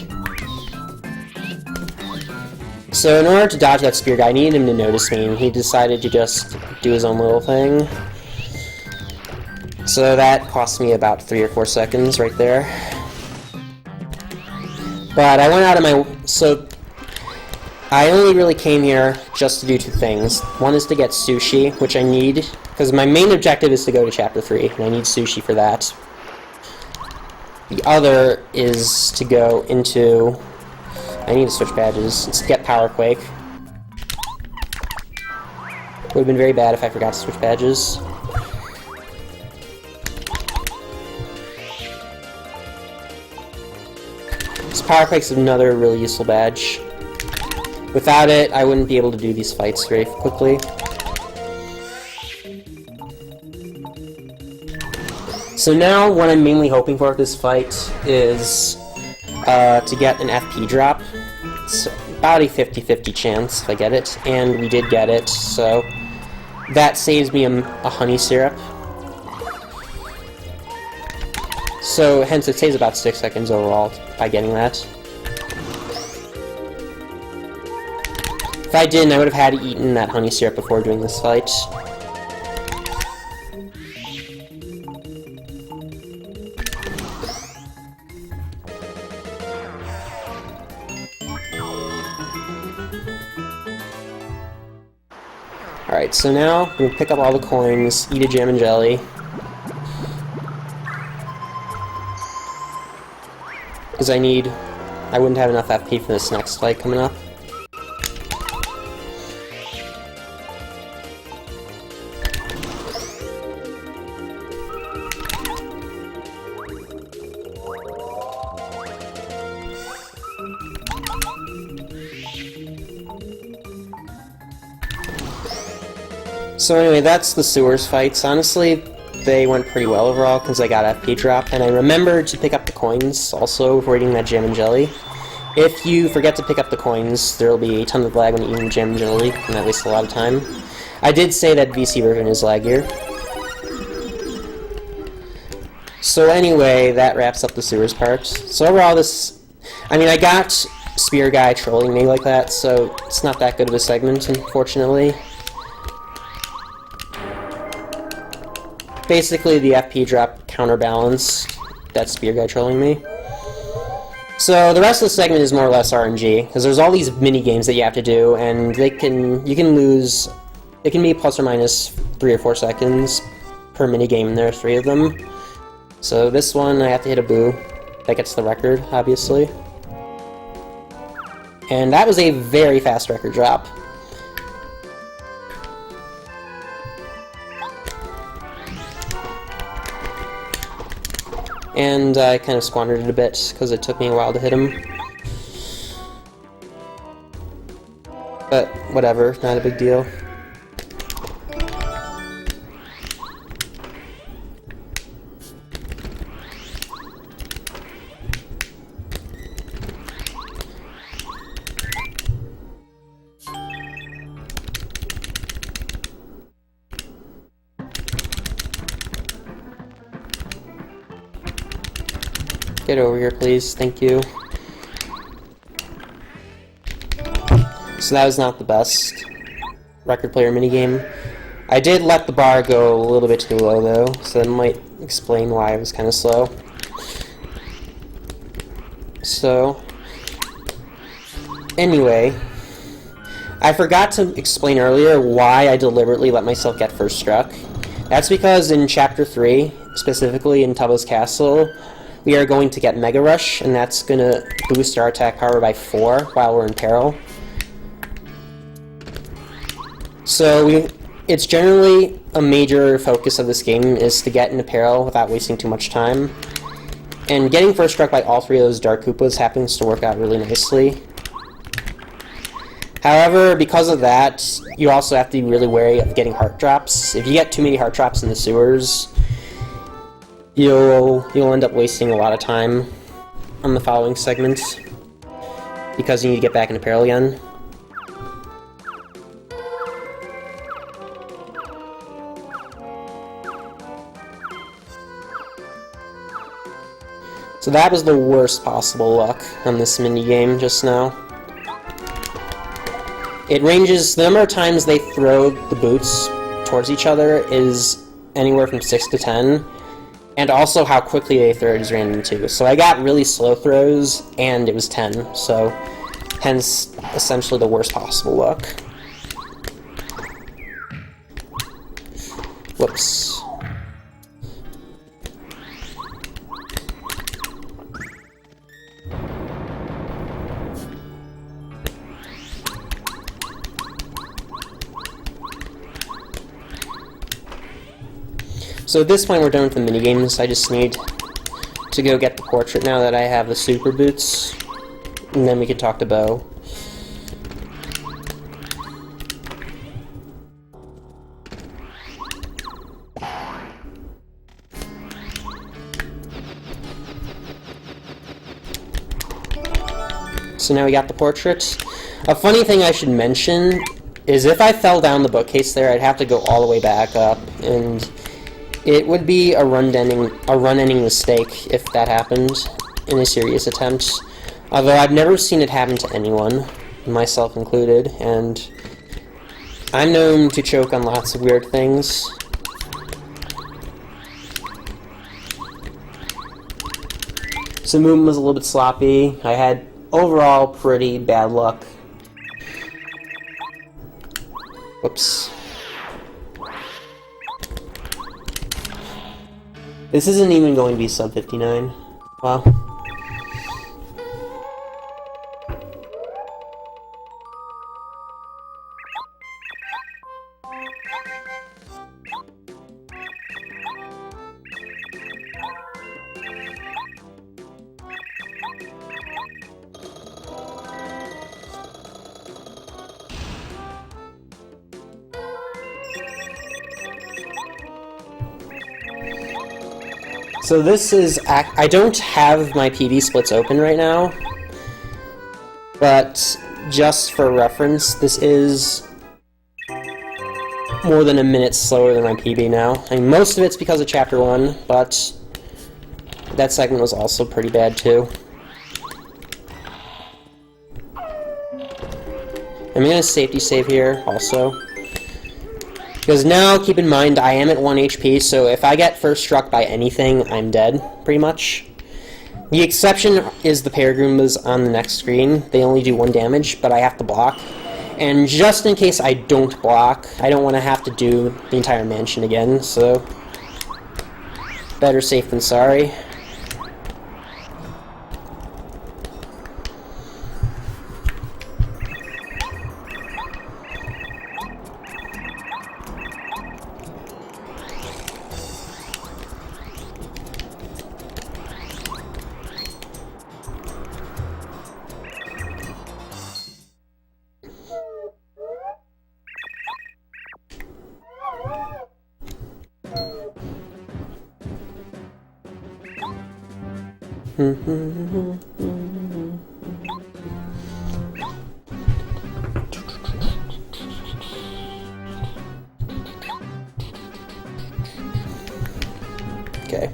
Speaker 2: So in order to dodge that spear guy, I needed him to notice me, and he decided to just do his own little thing. So that cost me about 3 or 4 seconds right there. But I went out of my... So I only really came here just to do 2 things. One is to get sushi, which I need, because my main objective is to go to Chapter 3, and I need sushi for that. The other is to go into... I need to switch badges. It's to get Power Quake. Would have been very bad if I forgot to switch badges. So Power Quake's another really useful badge. Without it, I wouldn't be able to do these fights very quickly. So now, what I'm mainly hoping for with this fight is to get an FP drop. It's about a 50-50 chance if I get it, and we did get it, so that saves me a honey syrup. So hence it saves about 6 seconds overall by getting that. If I didn't, I would have had eaten that honey syrup before doing this fight. Alright, so now I'm going to pick up all the coins, eat a jam and jelly. Because I wouldn't have enough FP for this next fight coming up. So anyway, that's the sewers fights. Honestly, they went pretty well overall because I got FP drop, and I remembered to pick up the coins also before eating that jam and jelly. If you forget to pick up the coins, there will be a ton of lag when you eat jam and jelly, and that wastes a lot of time. I did say that VC version is laggier. So anyway, that wraps up the sewers part. So overall I got Spear Guy trolling me like that, so it's not that good of a segment, unfortunately. Basically, the FP drop counterbalanced that Spear Guy trolling me. So the rest of the segment is more or less RNG, because there's all these mini games that you have to do, and you can lose. It can be plus or minus 3 or 4 seconds, per minigame, and there are 3 of them. So this one, I have to hit a boo. That gets the record, obviously. And that was a very fast record drop. And I kind of squandered it a bit, because it took me a while to hit him. But whatever, not a big deal. Get over here, please. Thank you. So that was not the best record player minigame. I did let the bar go a little bit too low, though, so that might explain why it was kind of slow. So, anyway, I forgot to explain earlier why I deliberately let myself get first struck. That's because in Chapter 3, specifically in Tubba's Castle, we are going to get Mega Rush, and that's going to boost our attack power by 4 while we're in peril. So it's generally a major focus of this game is to get into peril without wasting too much time. And getting first struck by all 3 of those Dark Koopas happens to work out really nicely. However, because of that, you also have to be really wary of getting heart drops. If you get too many heart drops in the sewers, you'll end up wasting a lot of time on the following segments because you need to get back into peril again. So that was the worst possible luck on this minigame just now. It ranges, the number of times they throw the boots towards each other is anywhere from 6 to 10, and also how quickly they throw it is random too. So I got really slow throws, and it was 10, so hence essentially the worst possible luck. Whoops. So at this point we're done with the minigames. I just need to go get the portrait now that I have the super boots, and then we can talk to Bo. So now we got the portrait. A funny thing I should mention is if I fell down the bookcase there, I'd have to go all the way back up, and it would be a run-ending mistake if that happened in a serious attempt. Although I've never seen it happen to anyone, myself included, and I'm known to choke on lots of weird things. So movement was a little bit sloppy. I had overall pretty bad luck. Whoops. This isn't even going to be sub 59. Wow. So this is, I don't have my PB splits open right now, but just for reference, this is more than a minute slower than my PB now. I mean, most of it's because of Chapter 1, but that segment was also pretty bad too. I'm gonna safety save here also. Because now, keep in mind, I am at 1 HP, so if I get first struck by anything, I'm dead, pretty much. The exception is the Paragrumbas on the next screen. They only do 1 damage, but I have to block. And just in case I don't block, I don't want to have to do the entire mansion again, so Better safe than sorry. Okay.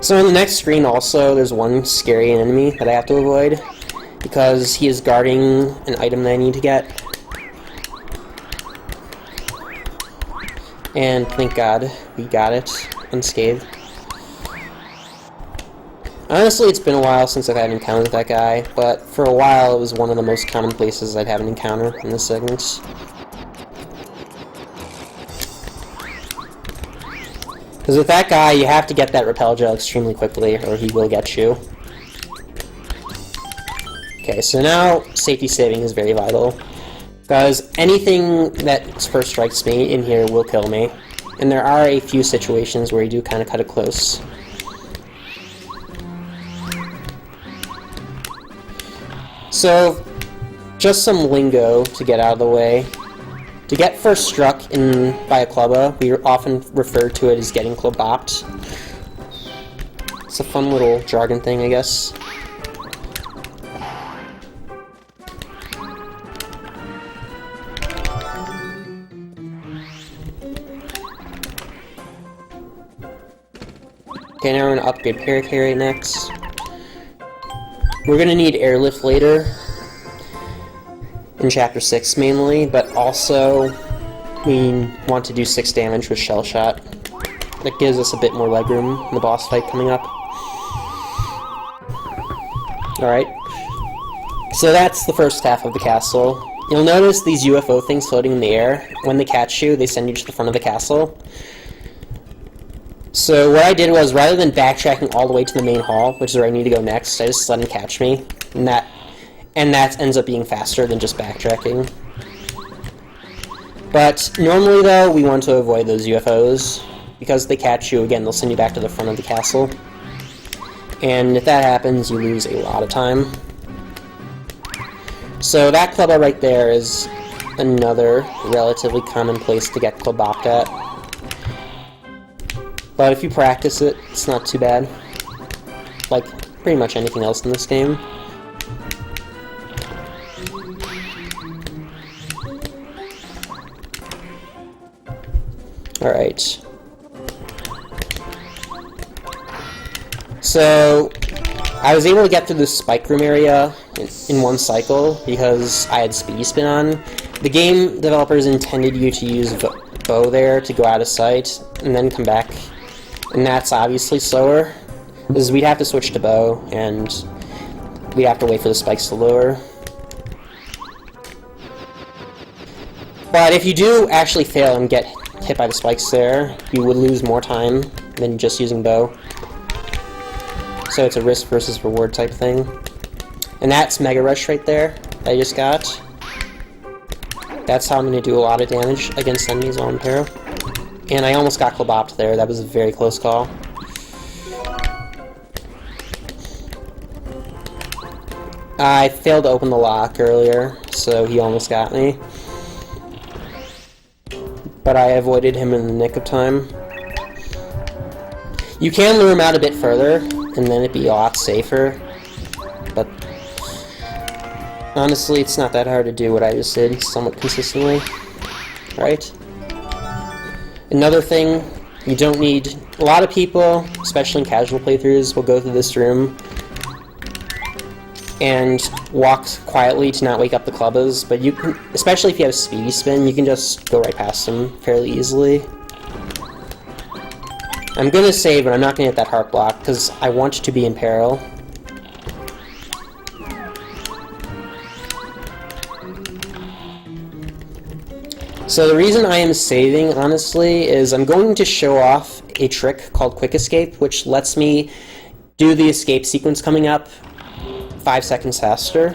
Speaker 2: So on the next screen also, there's one scary enemy that I have to avoid, because he is guarding an item that I need to get. And thank God, we got it unscathed. Honestly, it's been a while since I've had an encounter with that guy, but for a while it was one of the most common places I'd have an encounter in this segment. Because with that guy, you have to get that repel gel extremely quickly, or he will get you. Okay, so now safety saving is very vital, because anything that first strikes me in here will kill me, and there are a few situations where you do kind of cut it close. So, just some lingo to get out of the way. To get first struck by a clubba, we often refer to it as getting club-bopped. It's a fun little jargon thing, I guess. Okay, now we're going to upgrade Paracarry next. We're going to need airlift later, in Chapter 6 mainly, but also we want to do 6 damage with Shell Shot. That gives us a bit more legroom in the boss fight coming up. Alright, so that's the first half of the castle. You'll notice these UFO things floating in the air. When they catch you, they send you to the front of the castle. So what I did was, rather than backtracking all the way to the main hall, which is where I need to go next, I just let them catch me, and that ends up being faster than just backtracking. But normally, though, we want to avoid those UFOs, because if they catch you, again, they'll send you back to the front of the castle. And if that happens, you lose a lot of time. So that clubba right there is another relatively common place to get club-bopped at. But if you practice it, it's not too bad. Like pretty much anything else in this game. Alright. So, I was able to get through the spike room area in one cycle because I had speedy spin on. The game developers intended you to use bow there to go out of sight and then come back. And that's obviously slower, because we'd have to switch to bow, and we'd have to wait for the spikes to lower. But if you do actually fail and get hit by the spikes there, you would lose more time than just using bow. So it's a risk versus reward type thing. And that's Mega Rush right there that I just got. That's how I'm going to do a lot of damage against enemies on Pero. And I almost got club-bopped there. That was a very close call. I failed to open the lock earlier, so he almost got me. But I avoided him in the nick of time. You can lure him out a bit further, and then it'd be a lot safer. But honestly, it's not that hard to do what I just did somewhat consistently. Right? Another thing, you don't need... A lot of people, especially in casual playthroughs, will go through this room and walk quietly to not wake up the clubbas, but you can, especially if you have speedy spin, you can just go right past them fairly easily. I'm gonna save, but I'm not gonna hit that heart block, because I want to be in peril. So the reason I am saving, honestly, is I'm going to show off a trick called Quick Escape, which lets me do the escape sequence coming up 5 seconds faster.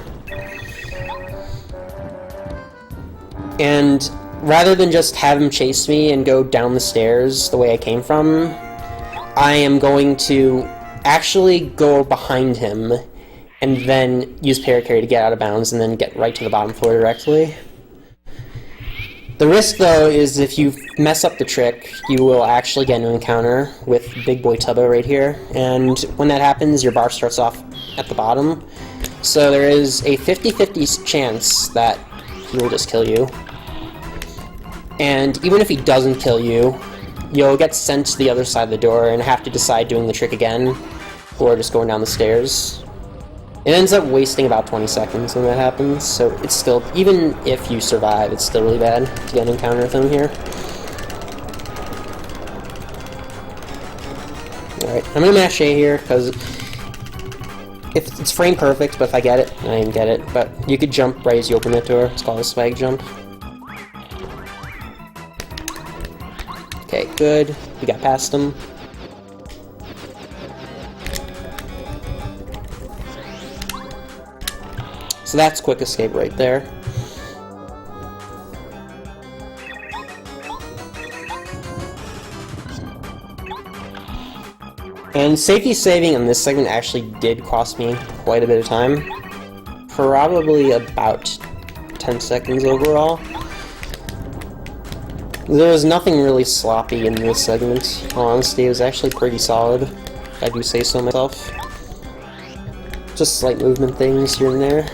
Speaker 2: And rather than just have him chase me and go down the stairs the way I came from, I am going to actually go behind him and then use Paracarry to get out of bounds and then get right to the bottom floor directly. The risk, though, is if you mess up the trick, you will actually get an encounter with Big Boy Tubbo right here, and when that happens, your bar starts off at the bottom. So there is a 50-50 chance that he will just kill you. And even if he doesn't kill you, you'll get sent to the other side of the door and have to decide doing the trick again, or just going down the stairs. It ends up wasting about 20 seconds when that happens, so it's still, even if you survive, it's still really bad to get an encounter with him here. Alright, I'm gonna mash A here, because if it's frame perfect, but if I get it, I didn't get it. But you could jump right as you open that door. It's called a swag jump. Okay, good. We got past him. So that's Quick Escape right there. And safety saving in this segment actually did cost me quite a bit of time. Probably about 10 seconds overall. There was nothing really sloppy in this segment. In all honesty, it was actually pretty solid, if I do say so myself. Just slight movement things here and there.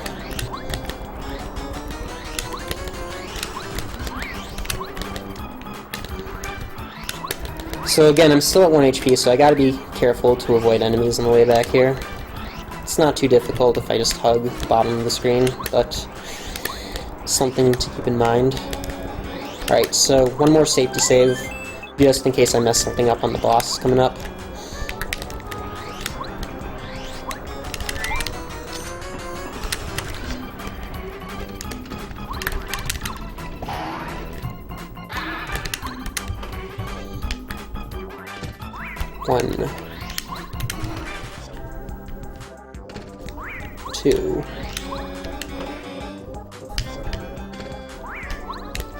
Speaker 2: So again, I'm still at 1 HP, so I gotta be careful to avoid enemies on the way back here. It's not too difficult if I just hug the bottom of the screen, but something to keep in mind. Alright, so one more safety save, just in case I mess something up on the boss coming up. One, 2,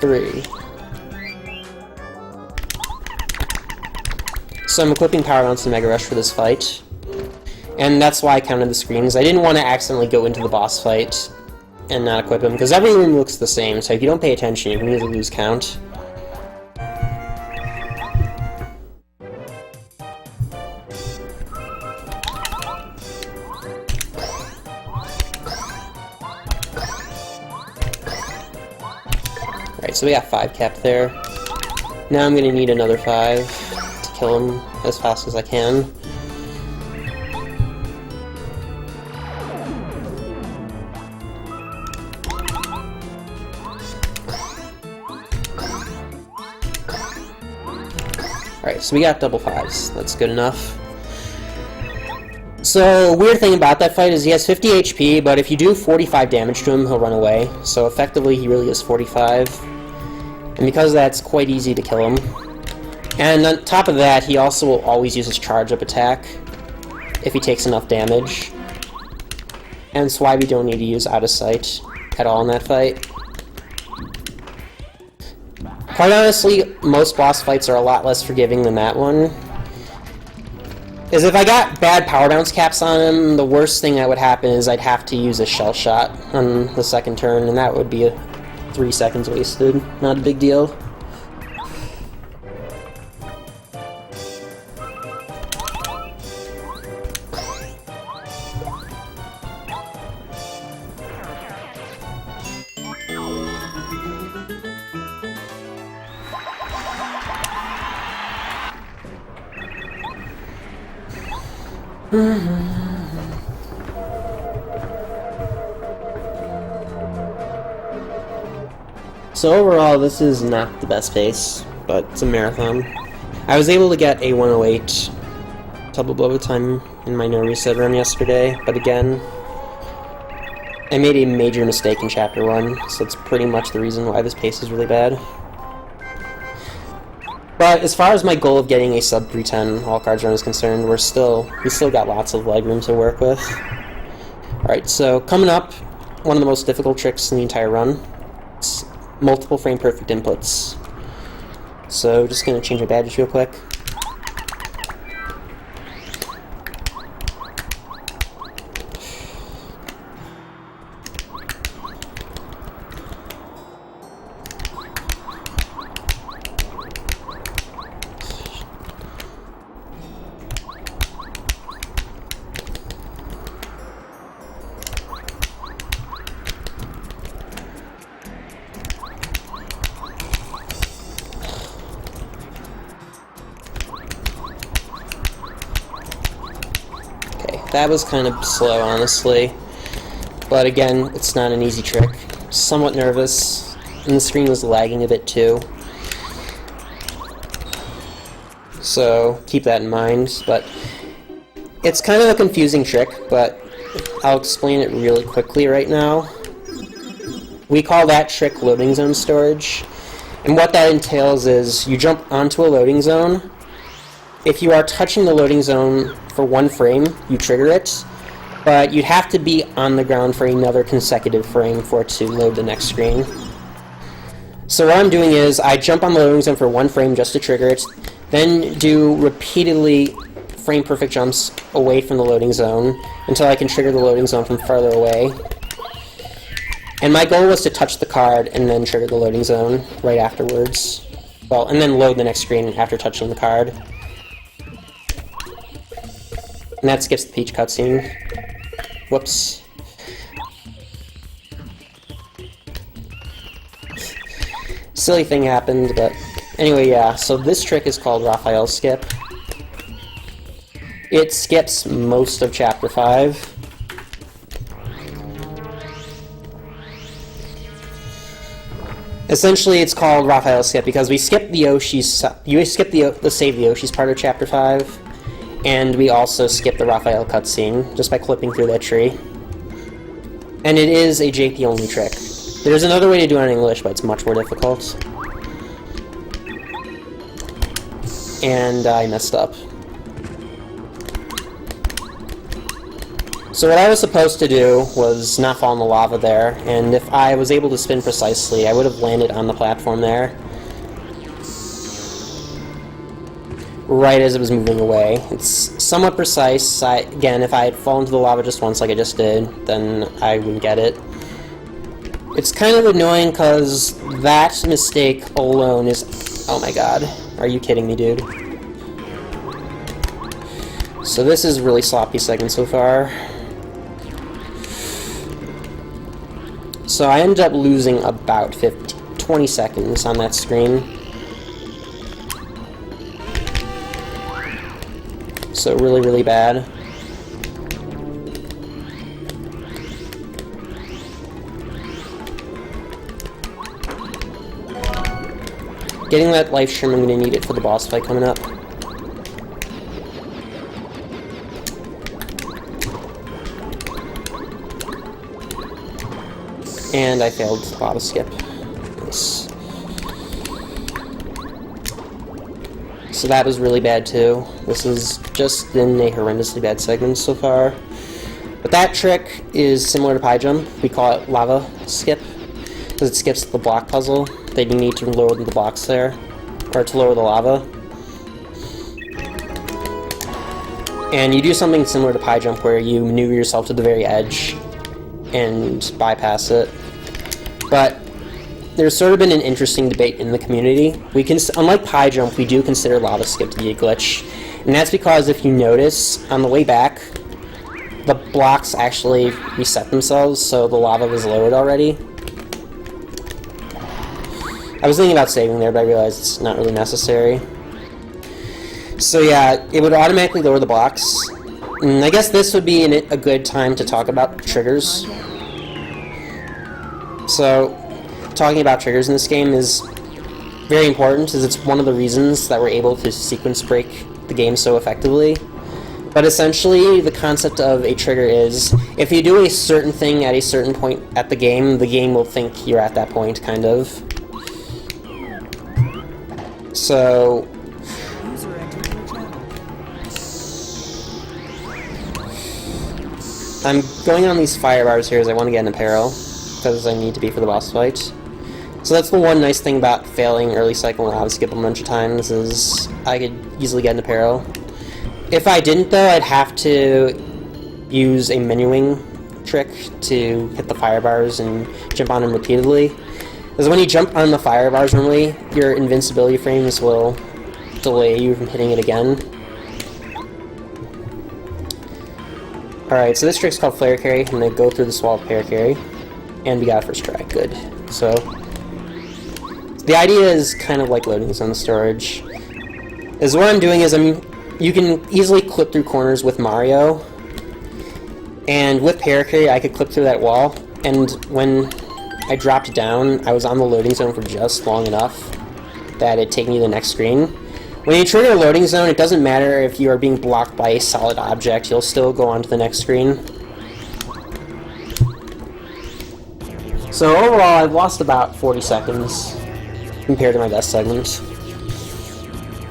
Speaker 2: 3. So I'm equipping Power Bounce and Mega Rush for this fight, and that's why I counted the screens. I didn't want to accidentally go into the boss fight and not equip him, because every room looks the same, so if you don't pay attention, you can easily lose count. Alright, so we got 5 kept there. Now I'm gonna need another 5 to kill him as fast as I can. Alright, so we got double 5s. That's good enough. So, weird thing about that fight is he has 50 HP, but if you do 45 damage to him, he'll run away. So effectively, he really is 45. And because of that, it's quite easy to kill him. And on top of that, he also will always use his charge-up attack if he takes enough damage. And that's why we don't need to use Out of Sight at all in that fight. Quite honestly, most boss fights are a lot less forgiving than that one. Is if I got bad power bounce caps on him, the worst thing that would happen is I'd have to use a shell shot on the second turn, and that would be 3 seconds wasted. Not a big deal. So overall, this is not the best pace, but it's a marathon. I was able to get a 108 double blow time in my no reset run yesterday, but again, I made a major mistake in Chapter 1, so that's pretty much the reason why this pace is really bad. But as far as my goal of getting a sub 310 all cards run is concerned, we still got lots of leg room to work with. Alright, so coming up, one of the most difficult tricks in the entire run. It's multiple frame perfect inputs. So just gonna change my badges real quick. That was kind of slow, honestly. But again, it's not an easy trick. Somewhat nervous, and the screen was lagging a bit too. So keep that in mind. But it's kind of a confusing trick, but I'll explain it really quickly right now. We call that trick loading zone storage. And what that entails is you jump onto a loading zone. If you are touching the loading zone for one frame, you trigger it, but you'd have to be on the ground for another consecutive frame for it to load the next screen. So what I'm doing is I jump on the loading zone for one frame just to trigger it, then do repeatedly frame perfect jumps away from the loading zone until I can trigger the loading zone from farther away. And my goal was to touch the card and then trigger the loading zone right afterwards. Well, and then load the next screen after touching the card. And that skips the Peach cutscene. Whoops. Silly thing happened, but anyway, yeah. So this trick is called Raphael Skip. It skips most of Chapter 5. Essentially, it's called Raphael Skip because we skip the Yoshi's. You skip the save the Yoshi's part of Chapter 5. And we also skip the Raphael cutscene just by clipping through that tree. And it is a JP only trick. There's another way to do it in English, but it's much more difficult. And I messed up. So what I was supposed to do was not fall in the lava there, and if I was able to spin precisely, I would have landed on the platform there. Right as it was moving away. It's somewhat precise. Again, if I had fallen to the lava just once like I just did, then I wouldn't get it. It's kind of annoying because that mistake alone is... Oh my god. Are you kidding me, dude? So this is a really sloppy segment so far. So I ended up losing about 20 seconds on that screen. So really, really bad. Getting that life shroom, I'm going to need it for the boss fight coming up. And I failed the bottle skip. Nice. So that was really bad too. This has just been a horrendously bad segment so far. But that trick is similar to Pie Jump. We call it Lava Skip, because it skips the block puzzle that you need to lower the blocks there, or to lower the lava. And you do something similar to Pie Jump where you maneuver yourself to the very edge and bypass it. But there's sort of been an interesting debate in the community. Unlike Pie Jump, we do consider Lava Skip to be a glitch. And that's because if you notice, on the way back, the blocks actually reset themselves, so the lava was lowered already. I was thinking about saving there, but I realized it's not really necessary. So yeah, it would automatically lower the blocks. And I guess this would be a good time to talk about triggers. So, talking about triggers in this game is very important, as it's one of the reasons that we're able to sequence break the game so effectively. But essentially, the concept of a trigger is, if you do a certain thing at a certain point at the game will think you're at that point, kind of. So I'm going on these fire bars here as I want to get an apparel, because I need to be for the boss fight. So that's the one nice thing about failing early cycle and I would skip a bunch of times, is I could easily get an apparel. If I didn't though, I'd have to use a menuing trick to hit the fire bars and jump on them repeatedly. Because when you jump on the fire bars normally, your invincibility frames will delay you from hitting it again. Alright, so this trick's called Flare Carry. I'm going to go through this wall of Flare Carry. And we got it first try. Good. So the idea is kind of like loading zone storage. Is what I'm doing is you can easily clip through corners with Mario. And with Flare Carry, I could clip through that wall. And when I dropped down, I was on the loading zone for just long enough that it'd take me to the next screen. When you trigger a loading zone, it doesn't matter if you are being blocked by a solid object, you'll still go on to the next screen. So overall, I've lost about 40 seconds compared to my best segments,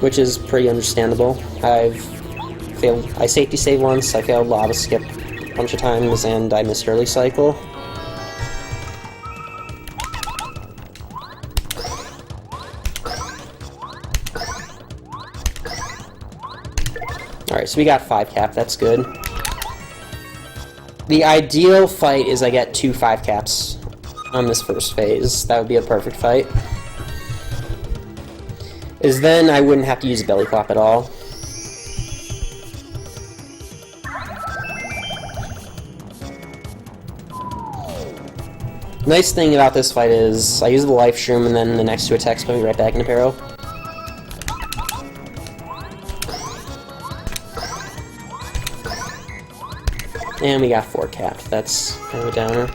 Speaker 2: which is pretty understandable. I safety saved once, I failed lava skip a bunch of times, and I missed early cycle. Alright, so we got 5 cap, that's good. The ideal fight is I get 2 5 caps on this first phase. That would be a perfect fight. Is then I wouldn't have to use a belly flop at all. Nice thing about this fight is I use the life shroom and then the next 2 attacks put me right back in apparel. And we got 4 capped. That's kind of a downer.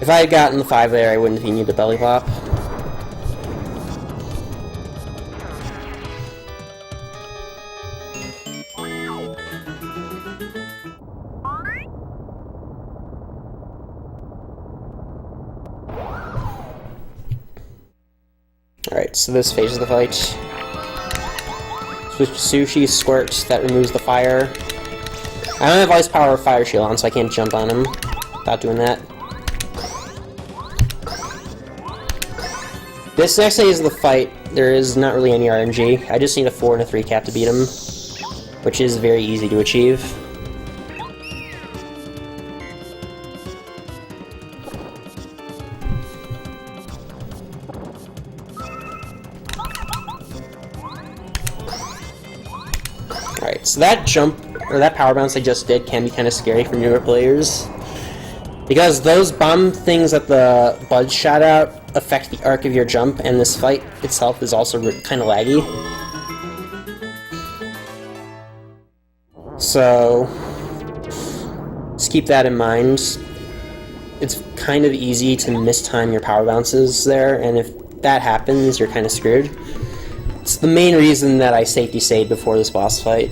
Speaker 2: If I had gotten the 5 there, I wouldn't have needed the belly flop. Alright, so this phase of the fight. Sushi Squirt, that removes the fire. I don't have Ice Power or Fire Shield on, so I can't jump on him without doing that. This next phase of the fight, there is not really any RNG. I just need a 4 and a 3 cap to beat him, which is very easy to achieve. Alright, so that jump, or that power bounce I just did can be kind of scary for newer players. Because those bomb things that the buds shot out affect the arc of your jump, and this fight itself is also kind of laggy. So just keep that in mind. It's kind of easy to mistime your power bounces there, and if that happens, you're kind of screwed. It's the main reason that I safety saved before this boss fight.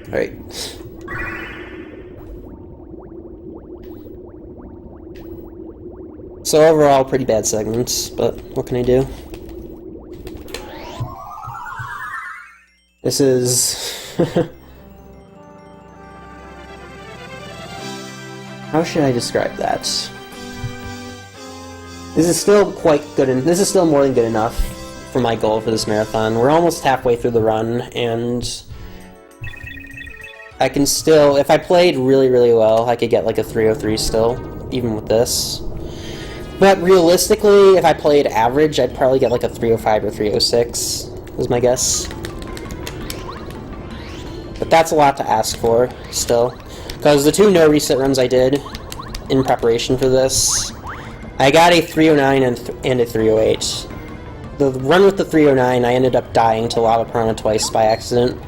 Speaker 2: Alright. So overall, pretty bad segments, but what can I do? This is... How should I describe that? This is still quite good, and this is still more than good enough for my goal for this marathon. We're almost halfway through the run, and I can still, if I played really, really well, I could get like a 303 still, even with this. But realistically, if I played average, I'd probably get like a 305 or 306, is my guess. But that's a lot to ask for, still. Because the 2 no reset runs I did in preparation for this, I got a 309 and a 308. The run with the 309, I ended up dying to Lava Piranha twice by accident.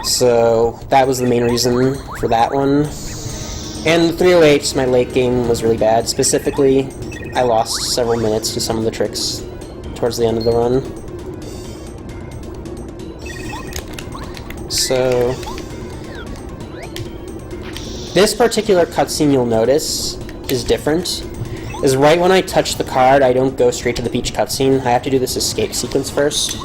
Speaker 2: So that was the main reason for that one. And the 308, my late game was really bad. Specifically, I lost several minutes to some of the tricks towards the end of the run. So This particular cutscene you'll notice is different. Is right when I touch the card, I don't go straight to the Peach cutscene. I have to do this escape sequence first.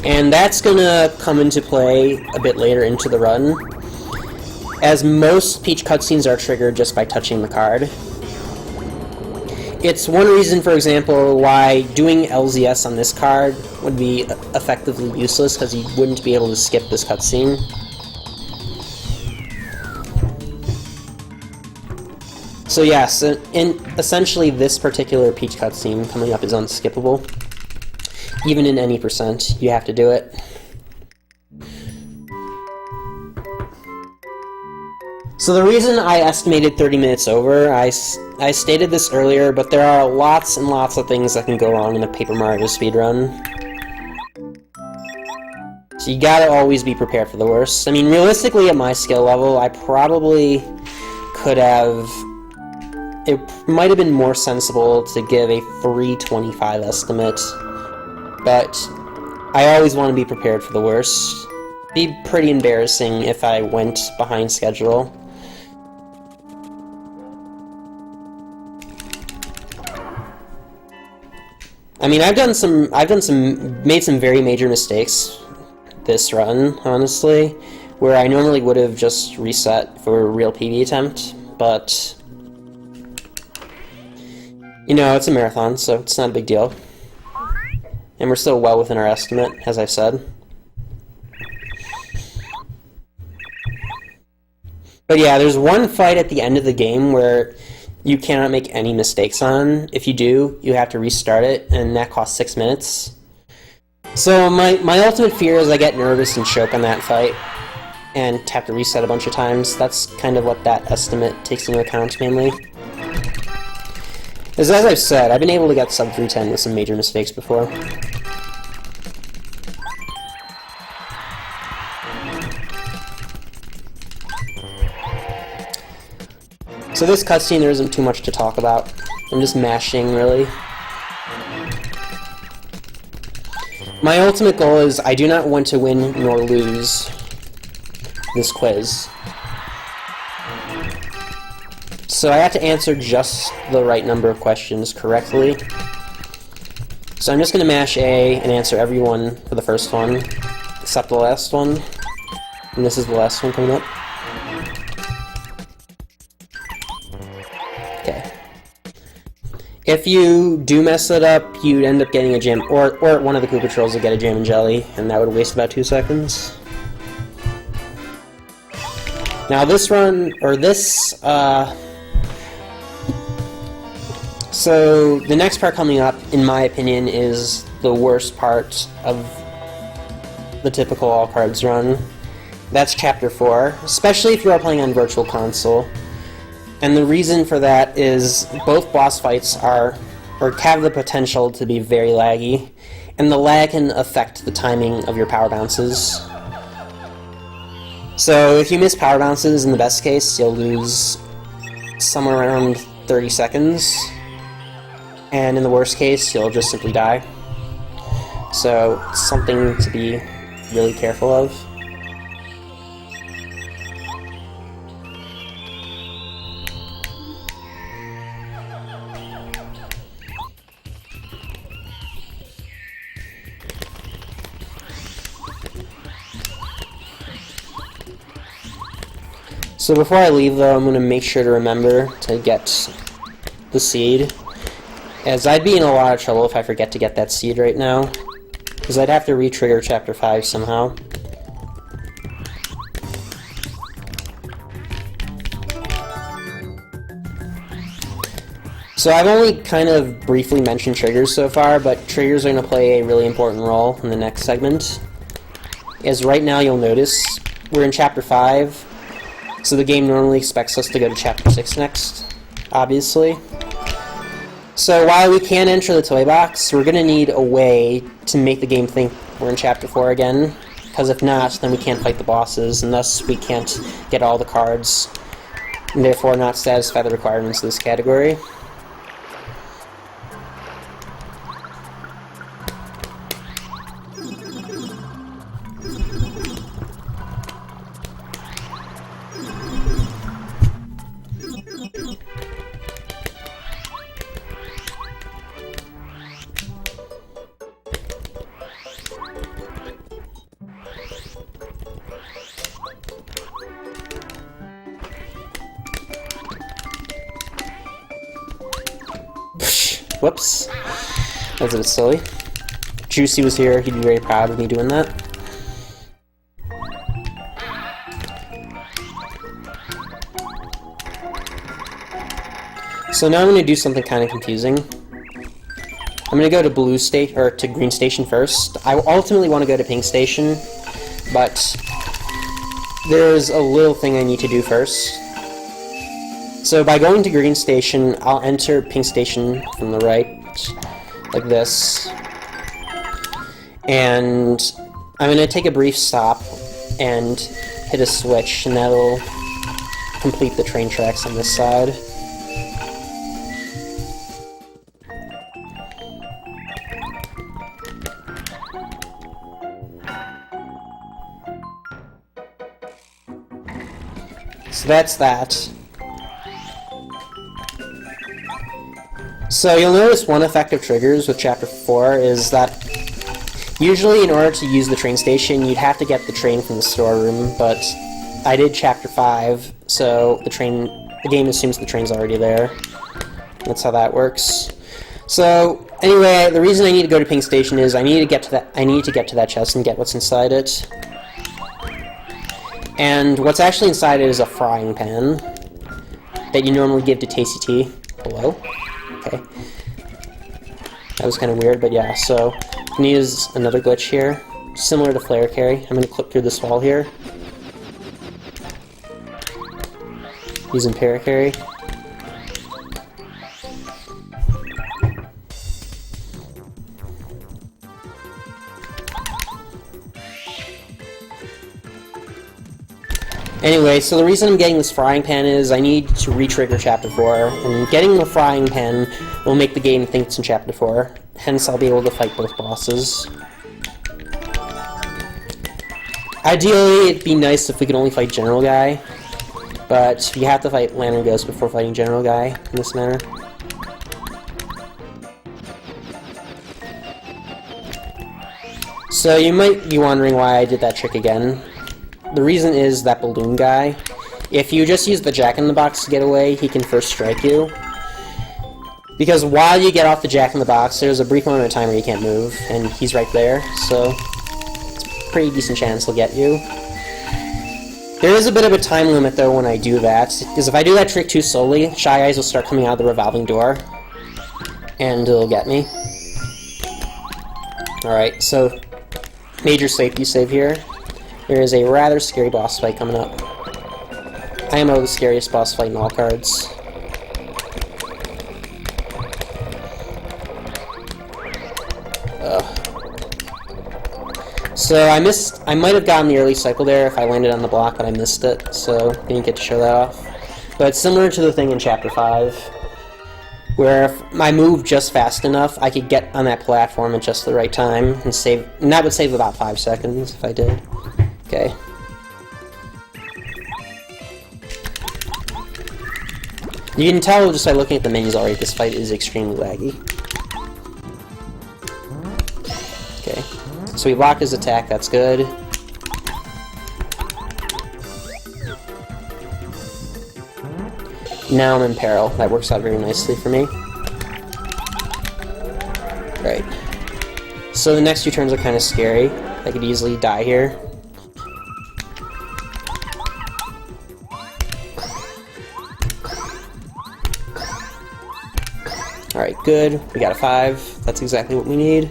Speaker 2: And that's gonna come into play a bit later into the run, as most Peach cutscenes are triggered just by touching the card. It's one reason, for example, why doing LZS on this card would be effectively useless, because you wouldn't be able to skip this cutscene. So yes, essentially this particular Peach cutscene coming up is unskippable. Even in any percent, you have to do it. So the reason I estimated 30 minutes over, I stated this earlier, but there are lots and lots of things that can go wrong in a Paper Mario speedrun. So you gotta always be prepared for the worst. I mean, realistically, at my skill level, I probably could have... It might have been more sensible to give a 325 estimate, but I always want to be prepared for the worst. It'd be pretty embarrassing if I went behind schedule. I mean, made some very major mistakes this run, honestly, where I normally would have just reset for a real PB attempt, but you know, it's a marathon, so it's not a big deal. And we're still well within our estimate, as I've said. But yeah, there's one fight at the end of the game where you cannot make any mistakes on. If you do, you have to restart it, and that costs 6 minutes. So my ultimate fear is I get nervous and choke on that fight, and have to reset a bunch of times. That's kind of what that estimate takes into account, mainly. As I've said, I've been able to get sub 310 with some major mistakes before. So this cutscene, there isn't too much to talk about. I'm just mashing, really. My ultimate goal is I do not want to win nor lose this quiz. So I have to answer just the right number of questions correctly. So I'm just going to mash A and answer every one for the first one, except the last one. And this is the last one coming up. Okay. If you do mess it up, you'd end up getting a jam, or one of the Koopa Trolls would get a jam and jelly, and that would waste about 2 seconds. Now this run, or this, so the next part coming up, in my opinion, is the worst part of the typical all cards run. That's Chapter 4, especially if you are playing on Virtual Console. And the reason for that is both boss fights are, or have the potential to be very laggy, and the lag can affect the timing of your power bounces. So if you miss power bounces, in the best case, you'll lose somewhere around 30 seconds. And in the worst case, you'll just simply die. So it's something to be really careful of. So before I leave, though, I'm going to make sure to remember to get the seed, as I'd be in a lot of trouble if I forget to get that seed right now, because I'd have to re-trigger Chapter 5 somehow. So I've only kind of briefly mentioned triggers so far, but triggers are going to play a really important role in the next segment. As right now you'll notice, we're in Chapter 5, so the game normally expects us to go to Chapter 6 next, obviously. So while we can enter the toy box, we're going to need a way to make the game think we're in Chapter 4 again, because if not, then we can't fight the bosses, and thus we can't get all the cards, and therefore not satisfy the requirements of this category. Whoops. That was a bit silly. Juicy was here, he'd be very proud of me doing that. So now I'm going to do something kind of confusing. I'm going to go to to green station first. I ultimately want to go to pink station, but there's a little thing I need to do first. So by going to green station, I'll enter pink station from the right, like this. And I'm going to take a brief stop and hit a switch, and that'll complete the train tracks on this side. So that's that. So you'll notice one effect of triggers with Chapter 4 is that usually in order to use the train station, you'd have to get the train from the storeroom, but I did Chapter 5, so the game assumes the train's already there. That's how that works. So anyway, the reason I need to go to pink station is I need to get to that chest and get what's inside it. And what's actually inside it is a frying pan that you normally give to Tasty T. Hello? Okay. That was kind of weird, but yeah, so I'm going to use another glitch here, similar to flare carry. I'm going to clip through this wall here. Using para carry. Anyway, so the reason I'm getting this frying pan is I need to re-trigger Chapter 4, and getting the frying pan will make the game think it's in Chapter 4, hence I'll be able to fight both bosses. Ideally, it'd be nice if we could only fight General Guy, but you have to fight Lantern Ghost before fighting General Guy in this manner. So you might be wondering why I did that trick again. The reason is that balloon guy. If you just use the Jack-in-the-Box to get away, he can first strike you. Because while you get off the Jack-in-the-Box, there's a brief moment of time where you can't move, and he's right there, so it's a pretty decent chance he'll get you. There is a bit of a time limit, though, when I do that, because if I do that trick too slowly, Shy Eyes will start coming out of the revolving door, and it'll get me. Alright, so major safety save here. There is a rather scary boss fight coming up. I am the scariest boss fight in all cards. So I might have gotten the early cycle there if I landed on the block, but I missed it, so didn't get to show that off. But it's similar to the thing in Chapter 5, where if I moved just fast enough, I could get on that platform at just the right time and save, and that would save about 5 seconds if I did. Okay. You can tell just by looking at the menus already, this fight is extremely laggy. Okay. So we blocked his attack, that's good. Now I'm in peril. That works out very nicely for me. Right. So the next 2 turns are kind of scary. I could easily die here. Alright, good. We got a 5. That's exactly what we need.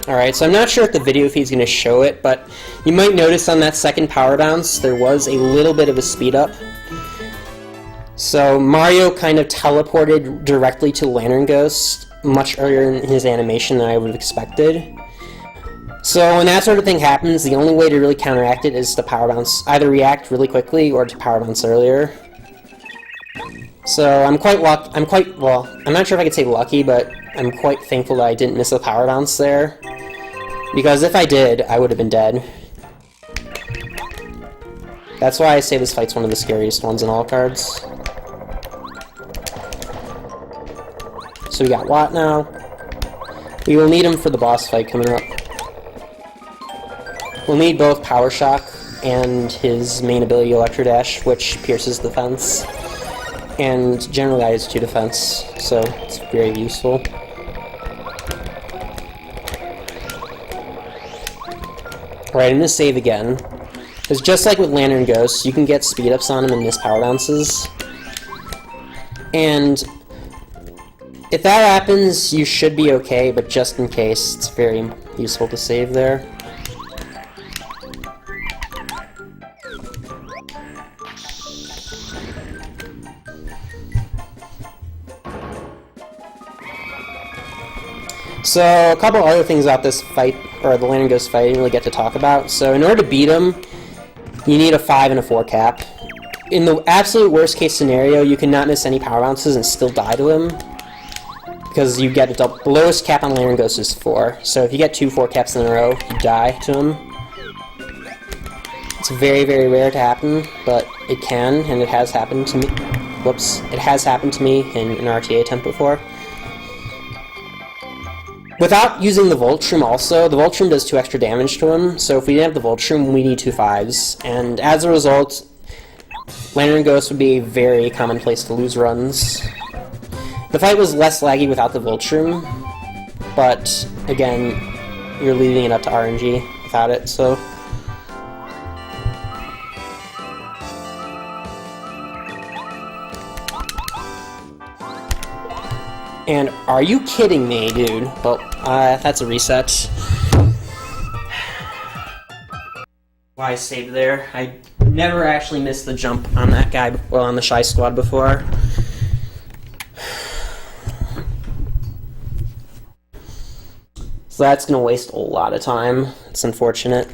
Speaker 2: Alright, so I'm not sure if the video feed's going to show it, but you might notice on that second power bounce there was a little bit of a speed up. So Mario kind of teleported directly to Lantern Ghost much earlier in his animation than I would have expected. So when that sort of thing happens, the only way to really counteract it is to power bounce, either react really quickly or to power bounce earlier. So I'm not sure if I could say lucky, but I'm quite thankful that I didn't miss a power bounce there. Because if I did, I would have been dead. That's why I say this fight's one of the scariest ones in all cards. So we got Watt now. We will need him for the boss fight coming up. We'll need both Power Shock and his main ability Electro Dash, which pierces the fence. And generally adds 2 defense, so it's very useful. Alright, I'm gonna save again. Because just like with Lantern Ghost, you can get speed ups on him and miss power bounces. And if that happens, you should be okay, but just in case, it's very useful to save there. So, a couple other things about this fight, or the Lantern Ghost fight, I didn't really get to talk about. So, in order to beat him, you need a 5 and a 4 cap. In the absolute worst case scenario, you cannot miss any power bounces and still die to him. Because you get the lowest cap on Lantern Ghost is 4. So if you get 2 4 caps in a row, you die to him. It's very, very rare to happen, but it can, and it has happened to me. Whoops. It has happened to me in an RTA attempt before. Without using the Voltrum also, the Voltrum does 2 extra damage to him, so if we didn't have the Voltrum, we need 2 5s. And as a result, Lantern Ghost would be a very common place to lose runs. The fight was less laggy without the Voltrum, but again, you're leaving it up to RNG without it, so... And are you kidding me, dude? Well, that's a reset. Why I saved there? I never actually missed the jump on that guy, well, on the Shy Squad before. So that's gonna waste a lot of time. It's unfortunate.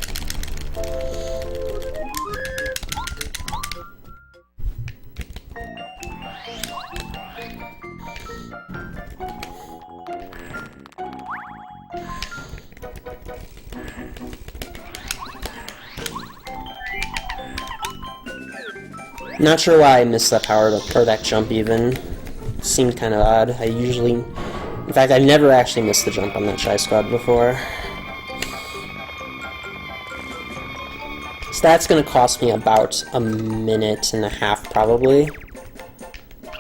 Speaker 2: Not sure why I missed that power or that jump even. It seemed kind of odd. In fact, I've never actually missed the jump on that Shy Squad before. So that's gonna cost me about a minute and a half probably.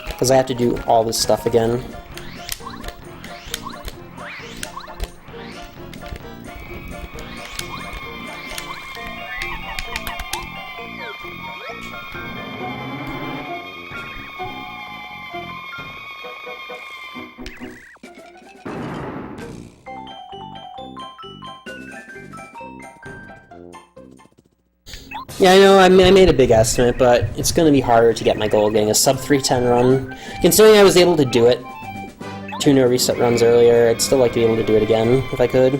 Speaker 2: Because I have to do all this stuff again. Yeah, I know, I made a big estimate, but it's going to be harder to get my goal of getting a sub 310 run. Considering I was able to do it 2 no reset runs earlier, I'd still like to be able to do it again, if I could.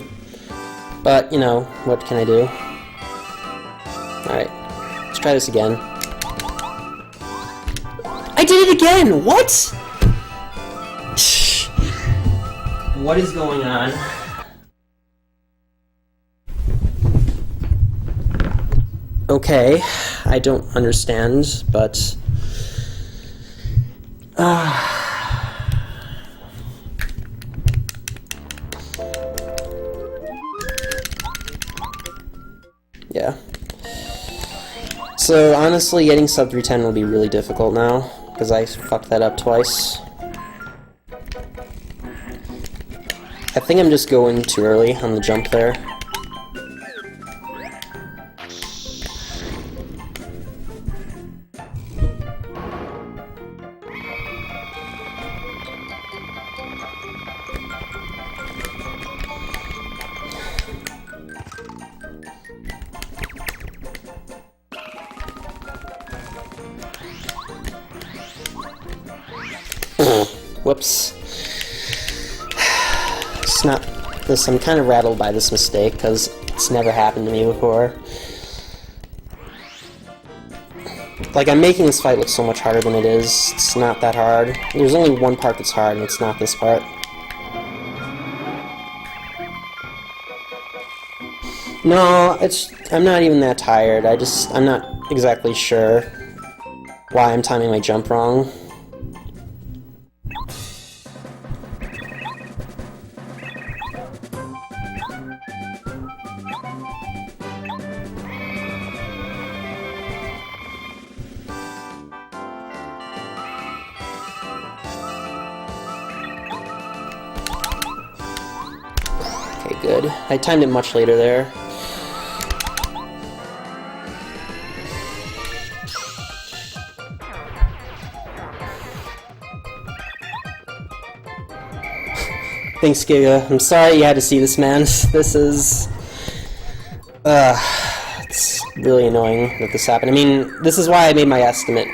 Speaker 2: But, you know, what can I do? Alright, let's try this again. I did it again! What?! What is going on? Okay, I don't understand, but... yeah. So, honestly, getting sub 310 will be really difficult now, because I fucked that up twice. I think I'm just going too early on the jump there. Whoops. It's not this. I'm kind of rattled by this mistake because it's never happened to me before. Like, I'm making this fight look so much harder than it is. It's not that hard. There's only one part that's hard, and it's not this part. No, I'm not even that tired. I'm not exactly sure why I'm timing my jump wrong. Okay, good. I timed it much later there. Thanks, Giga. I'm sorry you had to see this, man. This is... it's really annoying that this happened. I mean, this is why I made my estimate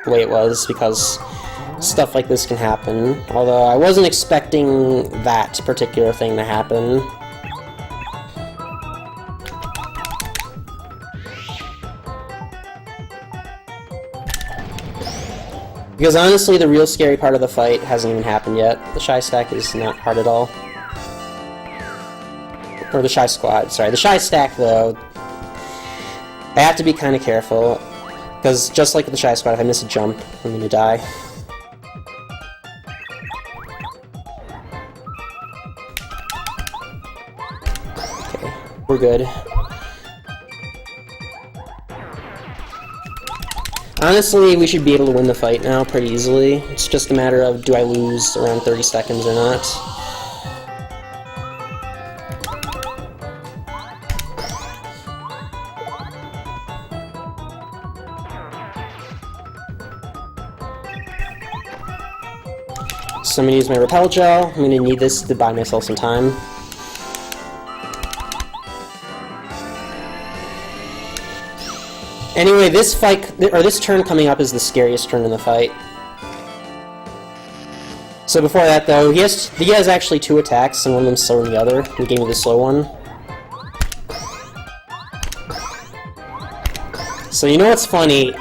Speaker 2: the way it was, because stuff like this can happen. Although I wasn't expecting that particular thing to happen. Because honestly, the real scary part of the fight hasn't even happened yet. The Shy Stack is not hard at all. Or the Shy Squad, sorry. The Shy Stack, though, I have to be kind of careful. Because just like with the Shy Squad, if I miss a jump, I'm going to die. Okay, we're good. Honestly, we should be able to win the fight now pretty easily. It's just a matter of, do I lose around 30 seconds or not? So I'm going to use my Repel Gel. I'm going to need this to buy myself some time. Anyway, this fight, or this turn coming up is the scariest turn in the fight. So before that, though, he has actually 2 attacks, and one of them's slower than the other. He gave me the slow one. So you know what's funny?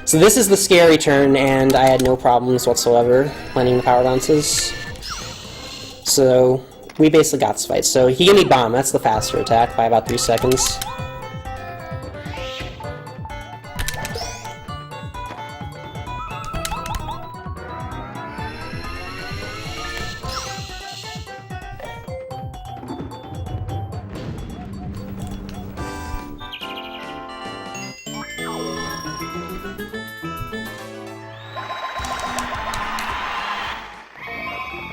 Speaker 2: So this is the scary turn, and I had no problems whatsoever landing the power bounces. So we basically got this fight. So he gave me Bomb. That's the faster attack by about 3 seconds.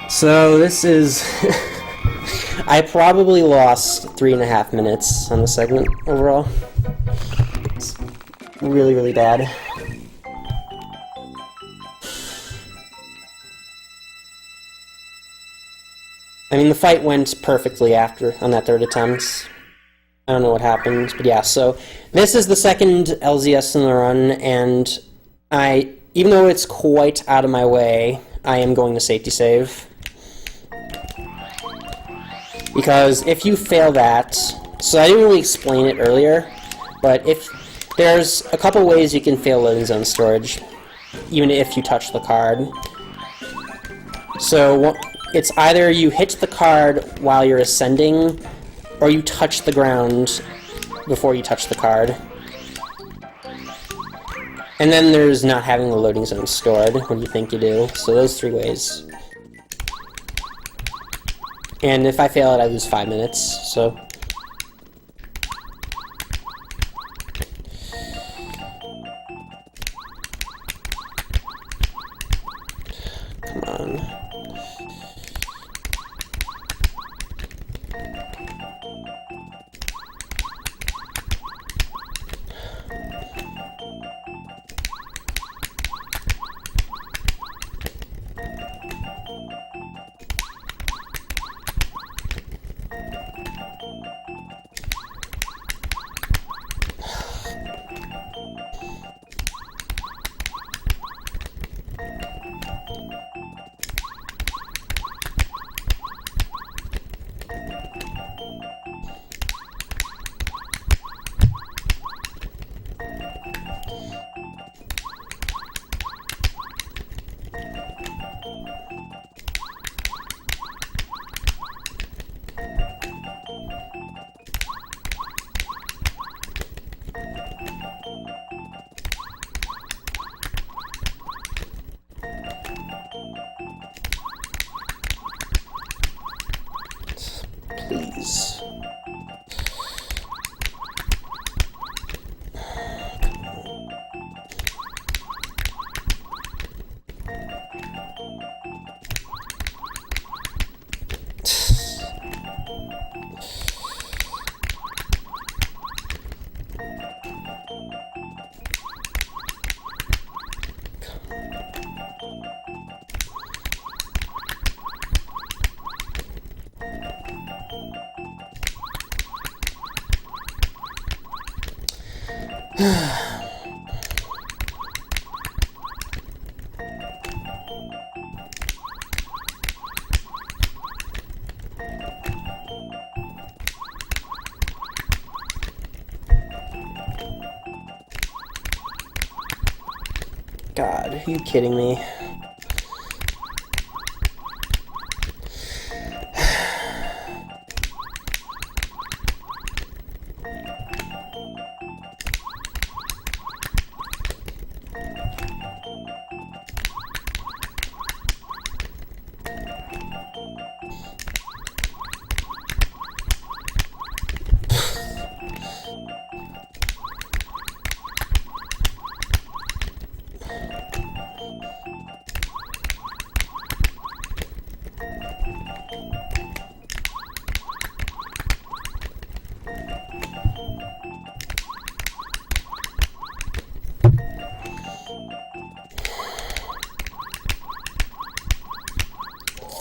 Speaker 2: So this is... I probably lost 3.5 minutes on the segment overall. It's really, really bad. I mean, the fight went perfectly after, on that 3rd attempt. I don't know what happened, but yeah, so this is the second LZS in the run, and even though it's quite out of my way, I am going to safety save. Because if you fail that, so I didn't really explain it earlier, but if there's a couple ways you can fail loading zone storage, even if you touch the card. So it's either you hit the card while you're ascending, or you touch the ground before you touch the card. And then there's not having the loading zone stored when you think you do. So those 3 ways. And if I fail it, I lose 5 minutes, so... Come on. God, are you kidding me?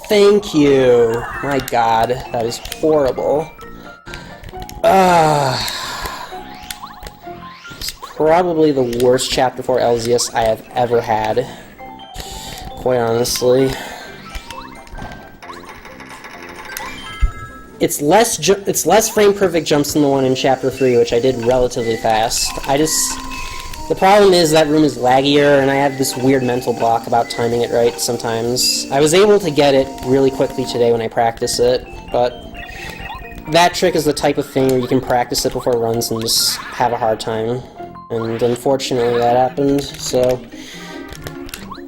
Speaker 2: Thank you. My God, that is horrible. It's probably the worst Chapter 4 LZS I have ever had. Quite honestly. It's less frame perfect jumps than the one in Chapter 3, which I did relatively fast. The problem is that room is laggier, and I have this weird mental block about timing it right sometimes. I was able to get it really quickly today when I practice it, but that trick is the type of thing where you can practice it before runs and just have a hard time. And unfortunately that happened, so...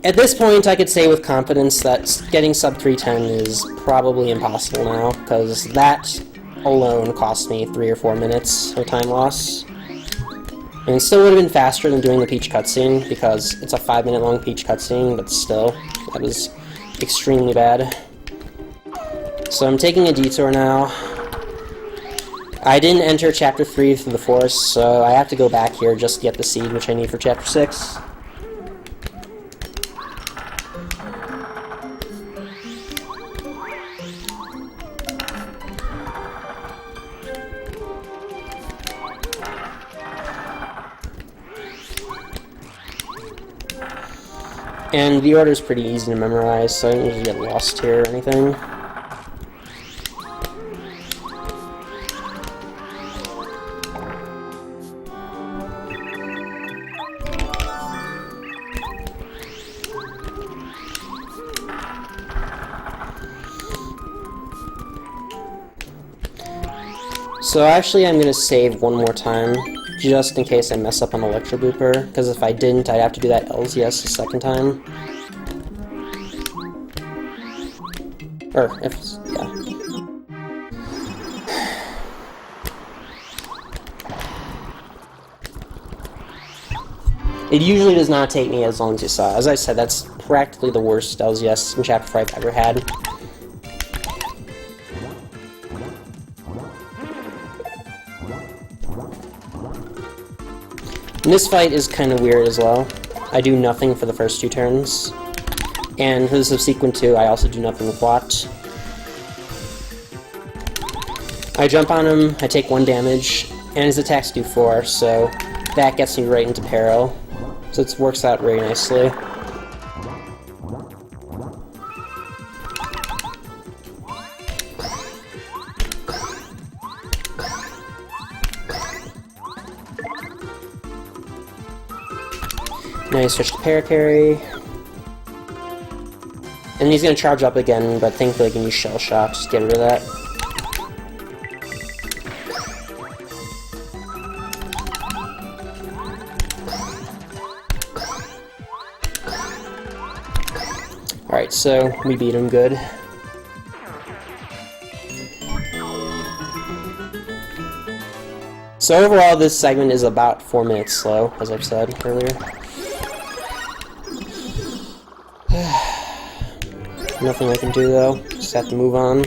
Speaker 2: At this point, I could say with confidence that getting sub 310 is probably impossible now, because that alone cost me 3 or 4 minutes of time loss. And it still would have been faster than doing the Peach cutscene, because it's a 5-minute long Peach cutscene, but still, that was extremely bad. So I'm taking a detour now. I didn't enter Chapter 3 through the forest, so I have to go back here just to get the seed, which I need for Chapter 6. And the order is pretty easy to memorize, so I don't usually get lost here or anything. So actually I'm going to save one more time, just in case I mess up on Electro Blooper, because if I didn't, I'd have to do that LZS a second time. Or, if, yeah. It usually does not take me as long as you saw. As I said, that's practically the worst LZS in Chapter 4 I've ever had. And this fight is kind of weird as well. I do nothing for the first 2 turns. And for the subsequent 2, I also do nothing with Watt. I jump on him, I take 1 damage, and his attacks do 4, so that gets me right into peril. So it works out very nicely. Now you switch to Paracarry. And he's going to charge up again, but thankfully I can use Shell Shock to get rid of that. Alright, so we beat him good. So overall, this segment is about 4 minutes slow, as I've said earlier. Nothing I can do though, just have to move on.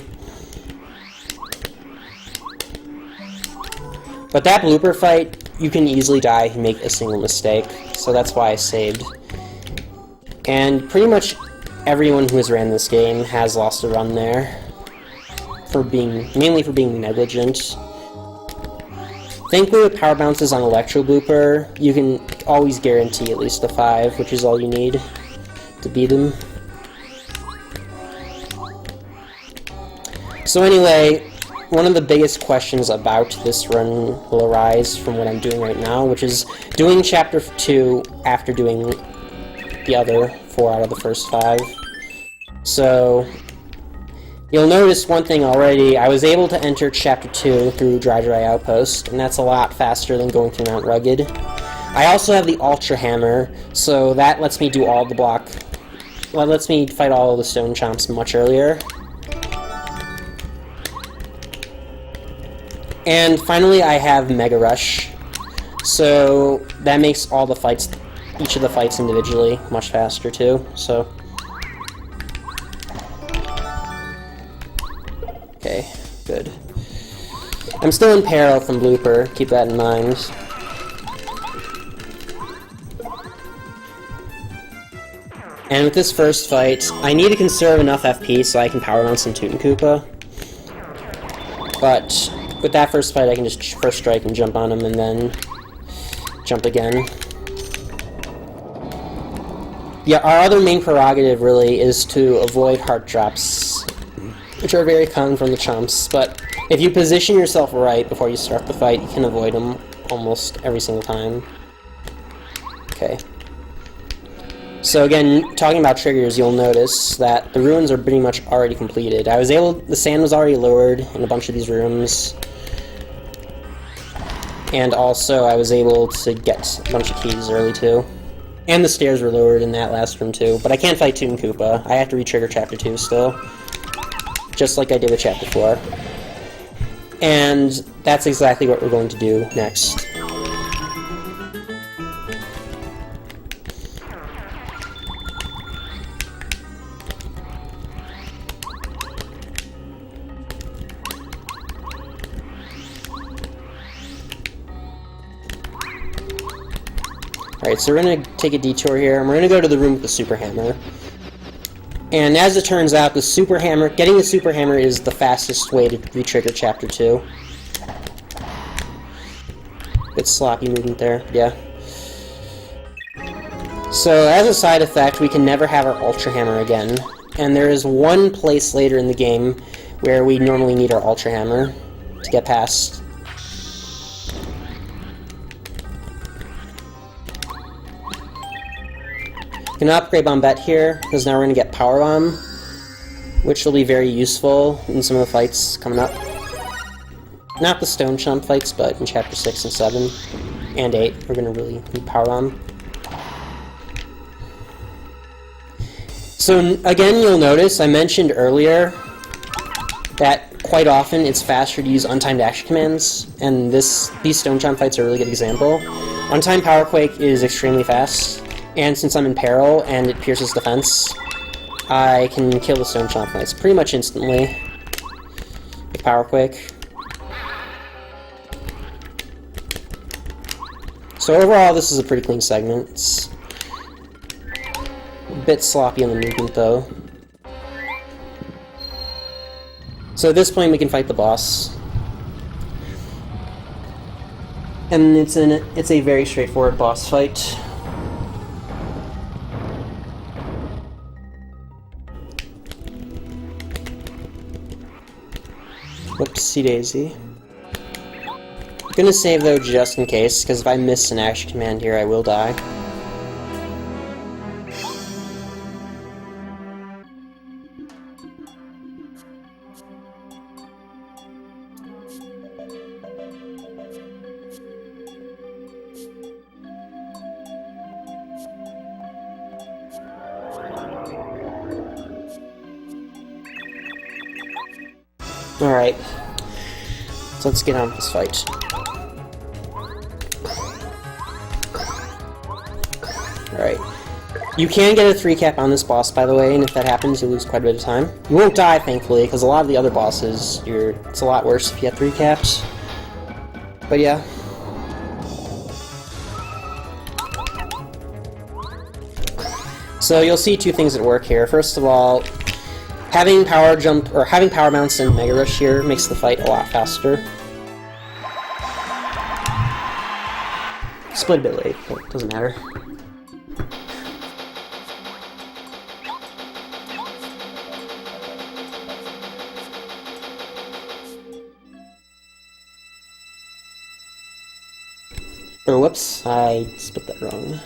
Speaker 2: But that blooper fight, you can easily die and make a single mistake, so that's why I saved. And pretty much everyone who has ran this game has lost a run there, mainly for being negligent. Thankfully with power bounces on Electro Blooper, you can always guarantee at least a 5, which is all you need to beat him. So anyway, one of the biggest questions about this run will arise from what I'm doing right now, which is doing Chapter 2 after doing the other 4 out of the first 5. So, you'll notice one thing already. I was able to enter Chapter 2 through Dry Outpost, and that's a lot faster than going through Mount Rugged. I also have the Ultra Hammer, so that lets me do all the block... Well, it lets me fight all of the Stone Chomps much earlier. And finally, I have Mega Rush, so that makes all the fights, each of the fights individually, much faster too. So, okay, good. I'm still in peril from Blooper. Keep that in mind. And with this first fight, I need to conserve enough FP so I can power bounce some Toot and Koopa. But with that first fight, I can just first strike and jump on him, and then jump again. Yeah, our other main prerogative, really, is to avoid heart drops, which are very common from the Chomps, but if you position yourself right before you start the fight, you can avoid them almost every single time. Okay. So again, talking about triggers, you'll notice that the ruins are pretty much already completed. The sand was already lowered in a bunch of these rooms. And also, I was able to get a bunch of keys early, too. And the stairs were lowered in that last room, too. But I can't fight Toot and Koopa. I have to re-trigger Chapter 2 still. Just like I did with Chapter 4. And that's exactly what we're going to do next. Alright, so we're going to take a detour here, and we're going to go to the room with the Super Hammer. And as it turns out, getting the Super Hammer is the fastest way to re-trigger Chapter 2. Bit sloppy movement there, yeah. So, as a side effect, we can never have our Ultra Hammer again. And there is one place later in the game where we normally need our Ultra Hammer to get past. Gonna upgrade Bombette here, because now we're gonna get Power Bomb, which will be very useful in some of the fights coming up. Not the Stone Chomp fights, but in Chapter 6 and 7, and 8, we're gonna really need Power Bomb. So again, you'll notice, I mentioned earlier that quite often it's faster to use untimed action commands, and these Stone Chomp fights are a really good example. Untimed Power Quake is extremely fast. And since I'm in peril and it pierces defense, I can kill the Stone Chomp Knights pretty much instantly with Power Quake. So overall, this is a pretty clean segment. It's a bit sloppy on the movement, though. So at this point, we can fight the boss. And it's a very straightforward boss fight. Whoopsie daisy. I'm gonna save though just in case, because if I miss an action command here, I will die. Alright, so let's get on with this fight. Alright. You can get a 3-cap on this boss, by the way, and if that happens, you lose quite a bit of time. You won't die, thankfully, because a lot of the other bosses, it's a lot worse if you have 3 caps. But yeah. So you'll see two things at work here. First of all, having power bounce and Mega Rush here makes the fight a lot faster. Split a bit late, but it doesn't matter. Or whoops, I split that wrong.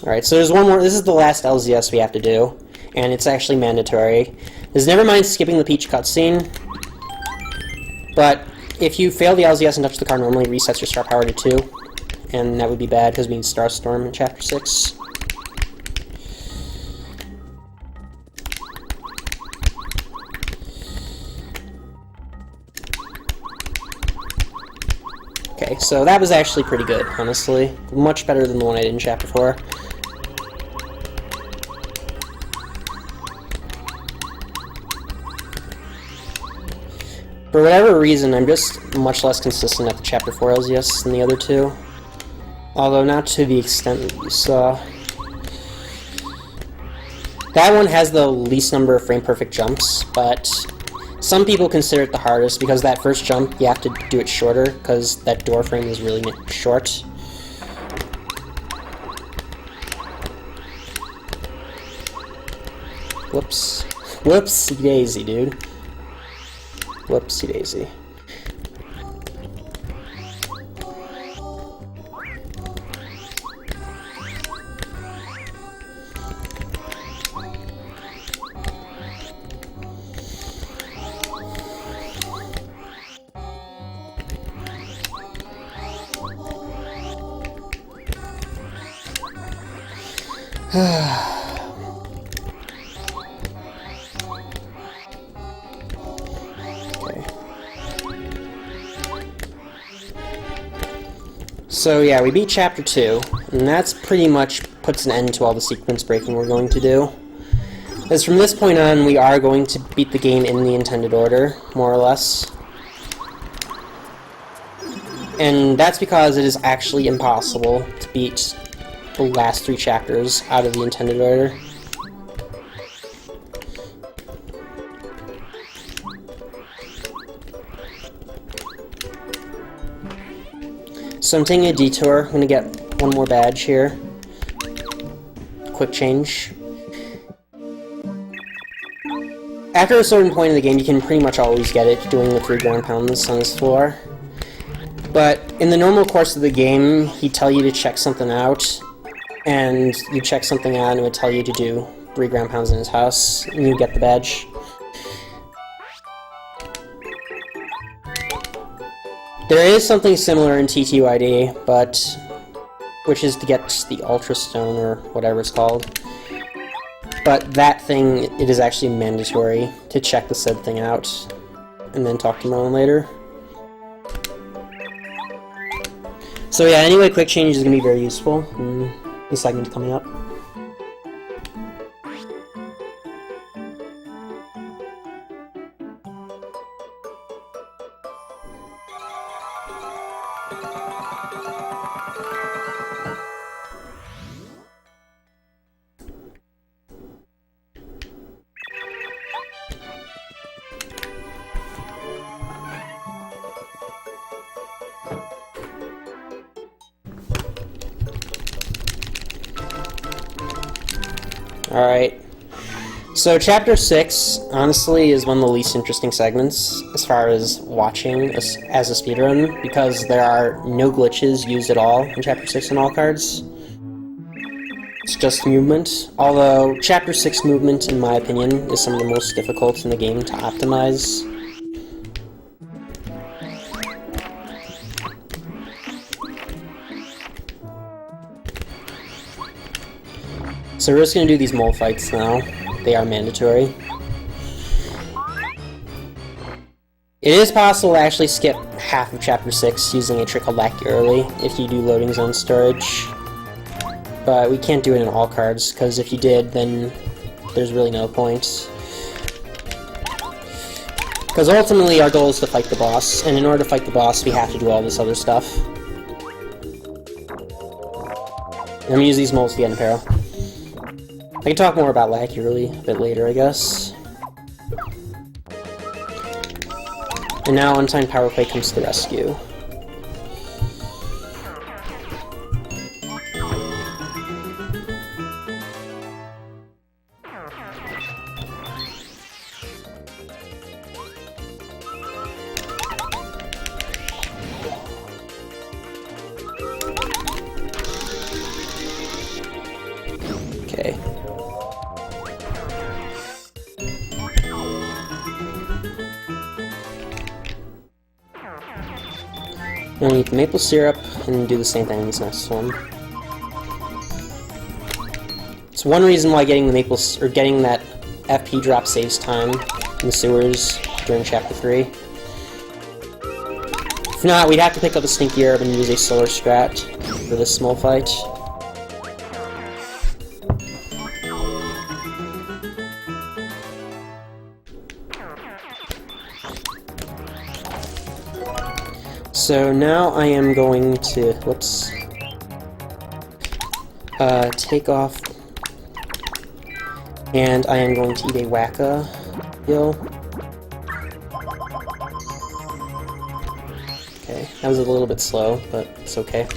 Speaker 2: Alright, so there's one more. This is the last LZS we have to do, and it's actually mandatory. There's never mind skipping the Peach cutscene, but if you fail the LZS and touch the car normally, it resets your star power to 2, and that would be bad because we need Star Storm in Chapter 6. Okay, so that was actually pretty good, honestly. Much better than the one I did in Chapter 4. For whatever reason, I'm just much less consistent at the Chapter 4 LZS than the other two. Although not to the extent that you saw. That one has the least number of frame-perfect jumps, but some people consider it the hardest because that first jump, you have to do it shorter because that door frame is really short. Whoops. Whoopsie daisy, dude. Whoopsie daisy. Okay. So yeah, we beat Chapter 2, and that's pretty much puts an end to all the sequence breaking we're going to do. As from this point on, we are going to beat the game in the intended order, more or less. And that's because it is actually impossible to beat the last 3 chapters out of the intended order. So I'm taking a detour. I'm going to get one more badge here. Quick change. After a certain point in the game, you can pretty much always get it doing the 3 ground pounds on this floor. But in the normal course of the game, he'd tell you to check something out, and you check something out and it would tell you to do 3 ground pounds in his house, and you get the badge. There is something similar in TTYD, but which is to get the Ultra Stone or whatever it's called. But that thing, it is actually mandatory to check the said thing out, and then talk to Merlin later. So yeah, anyway, quick change is going to be very useful in the segment coming up. Alright, so Chapter 6, honestly, is one of the least interesting segments as far as watching as a speedrun, because there are no glitches used at all in Chapter 6 on all cards. It's just movement, although Chapter 6 movement, in my opinion, is some of the most difficult in the game to optimize. So we're just going to do these mole fights now. They are mandatory. It is possible to actually skip half of Chapter 6 using a trick called Lackey Early if you do loading zone storage. But we can't do it in all cards, because if you did, then there's really no point. Because ultimately our goal is to fight the boss, and in order to fight the boss we have to do all this other stuff. I'm going to use these moles to get in Impero. I can talk more about Lackey Early a bit later, I guess. And now Untimed Power Play comes to the rescue. Okay. We'll need maple syrup and do the same thing in this next one. It's one reason why getting the getting that FP drop saves time in the sewers during Chapter 3. If not, we'd have to pick up a Stinky Herb and use a Solar Strat for this small fight. So now I am going to, whoops, take off, and I am going to eat a Wacka Hill. Okay, that was a little bit slow, but it's okay.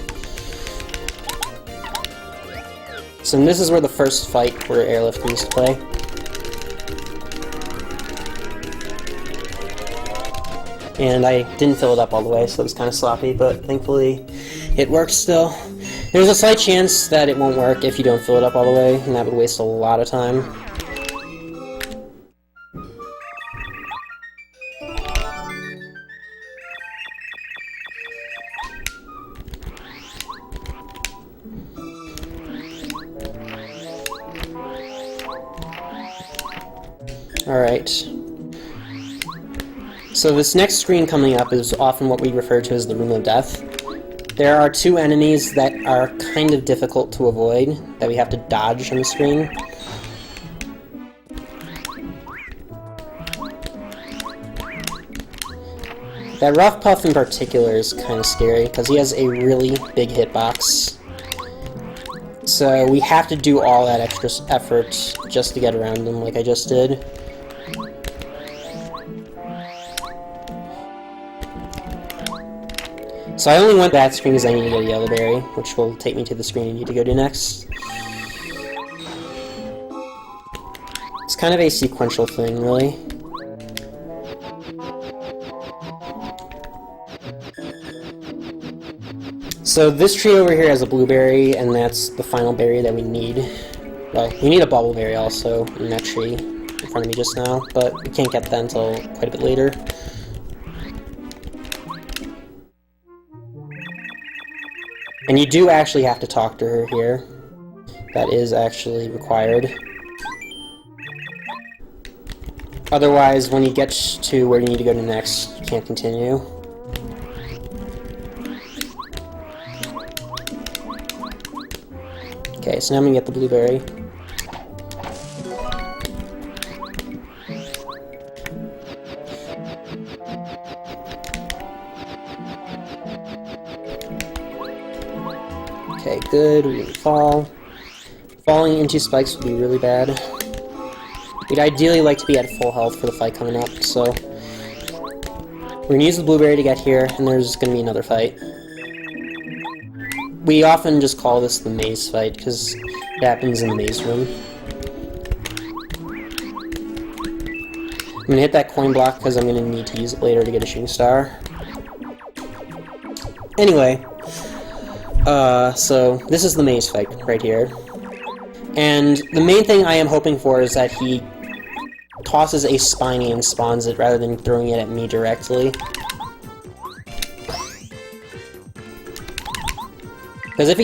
Speaker 2: So this is where the first fight where Airlift comes to play. And I didn't fill it up all the way, so it was kind of sloppy, but thankfully it works still. There's a slight chance that it won't work if you don't fill it up all the way, and that would waste a lot of time. Alright. So this next screen coming up is often what we refer to as the Room of Death. There are two enemies that are kind of difficult to avoid, that we have to dodge on the screen. That Rough Puff in particular is kind of scary, because he has a really big hitbox. So we have to do all that extra effort just to get around him, like I just did. So I only went that screen because I need to get a Yellow Berry, which will take me to the screen I need to go to next. It's kind of a sequential thing, really. So this tree over here has a blueberry, and that's the final berry that we need. Well, we need a bubbleberry also in that tree in front of me just now, but we can't get that until quite a bit later. And you do actually have to talk to her here. That is actually required. Otherwise, when you get to where you need to go to next, you can't continue. Okay, so now I'm gonna get the blueberry. Okay, good, we didn't fall. Falling into spikes would be really bad. We'd ideally like to be at full health for the fight coming up, so... We're gonna use the blueberry to get here, and there's gonna be another fight. We often just call this the maze fight, because it happens in the maze room. I'm gonna hit that coin block because I'm gonna need to use it later to get a shooting star. Anyway, so this is the maze fight right here. And the main thing I am hoping for is that he tosses a Spiny and spawns it rather than throwing it at me directly. Because if he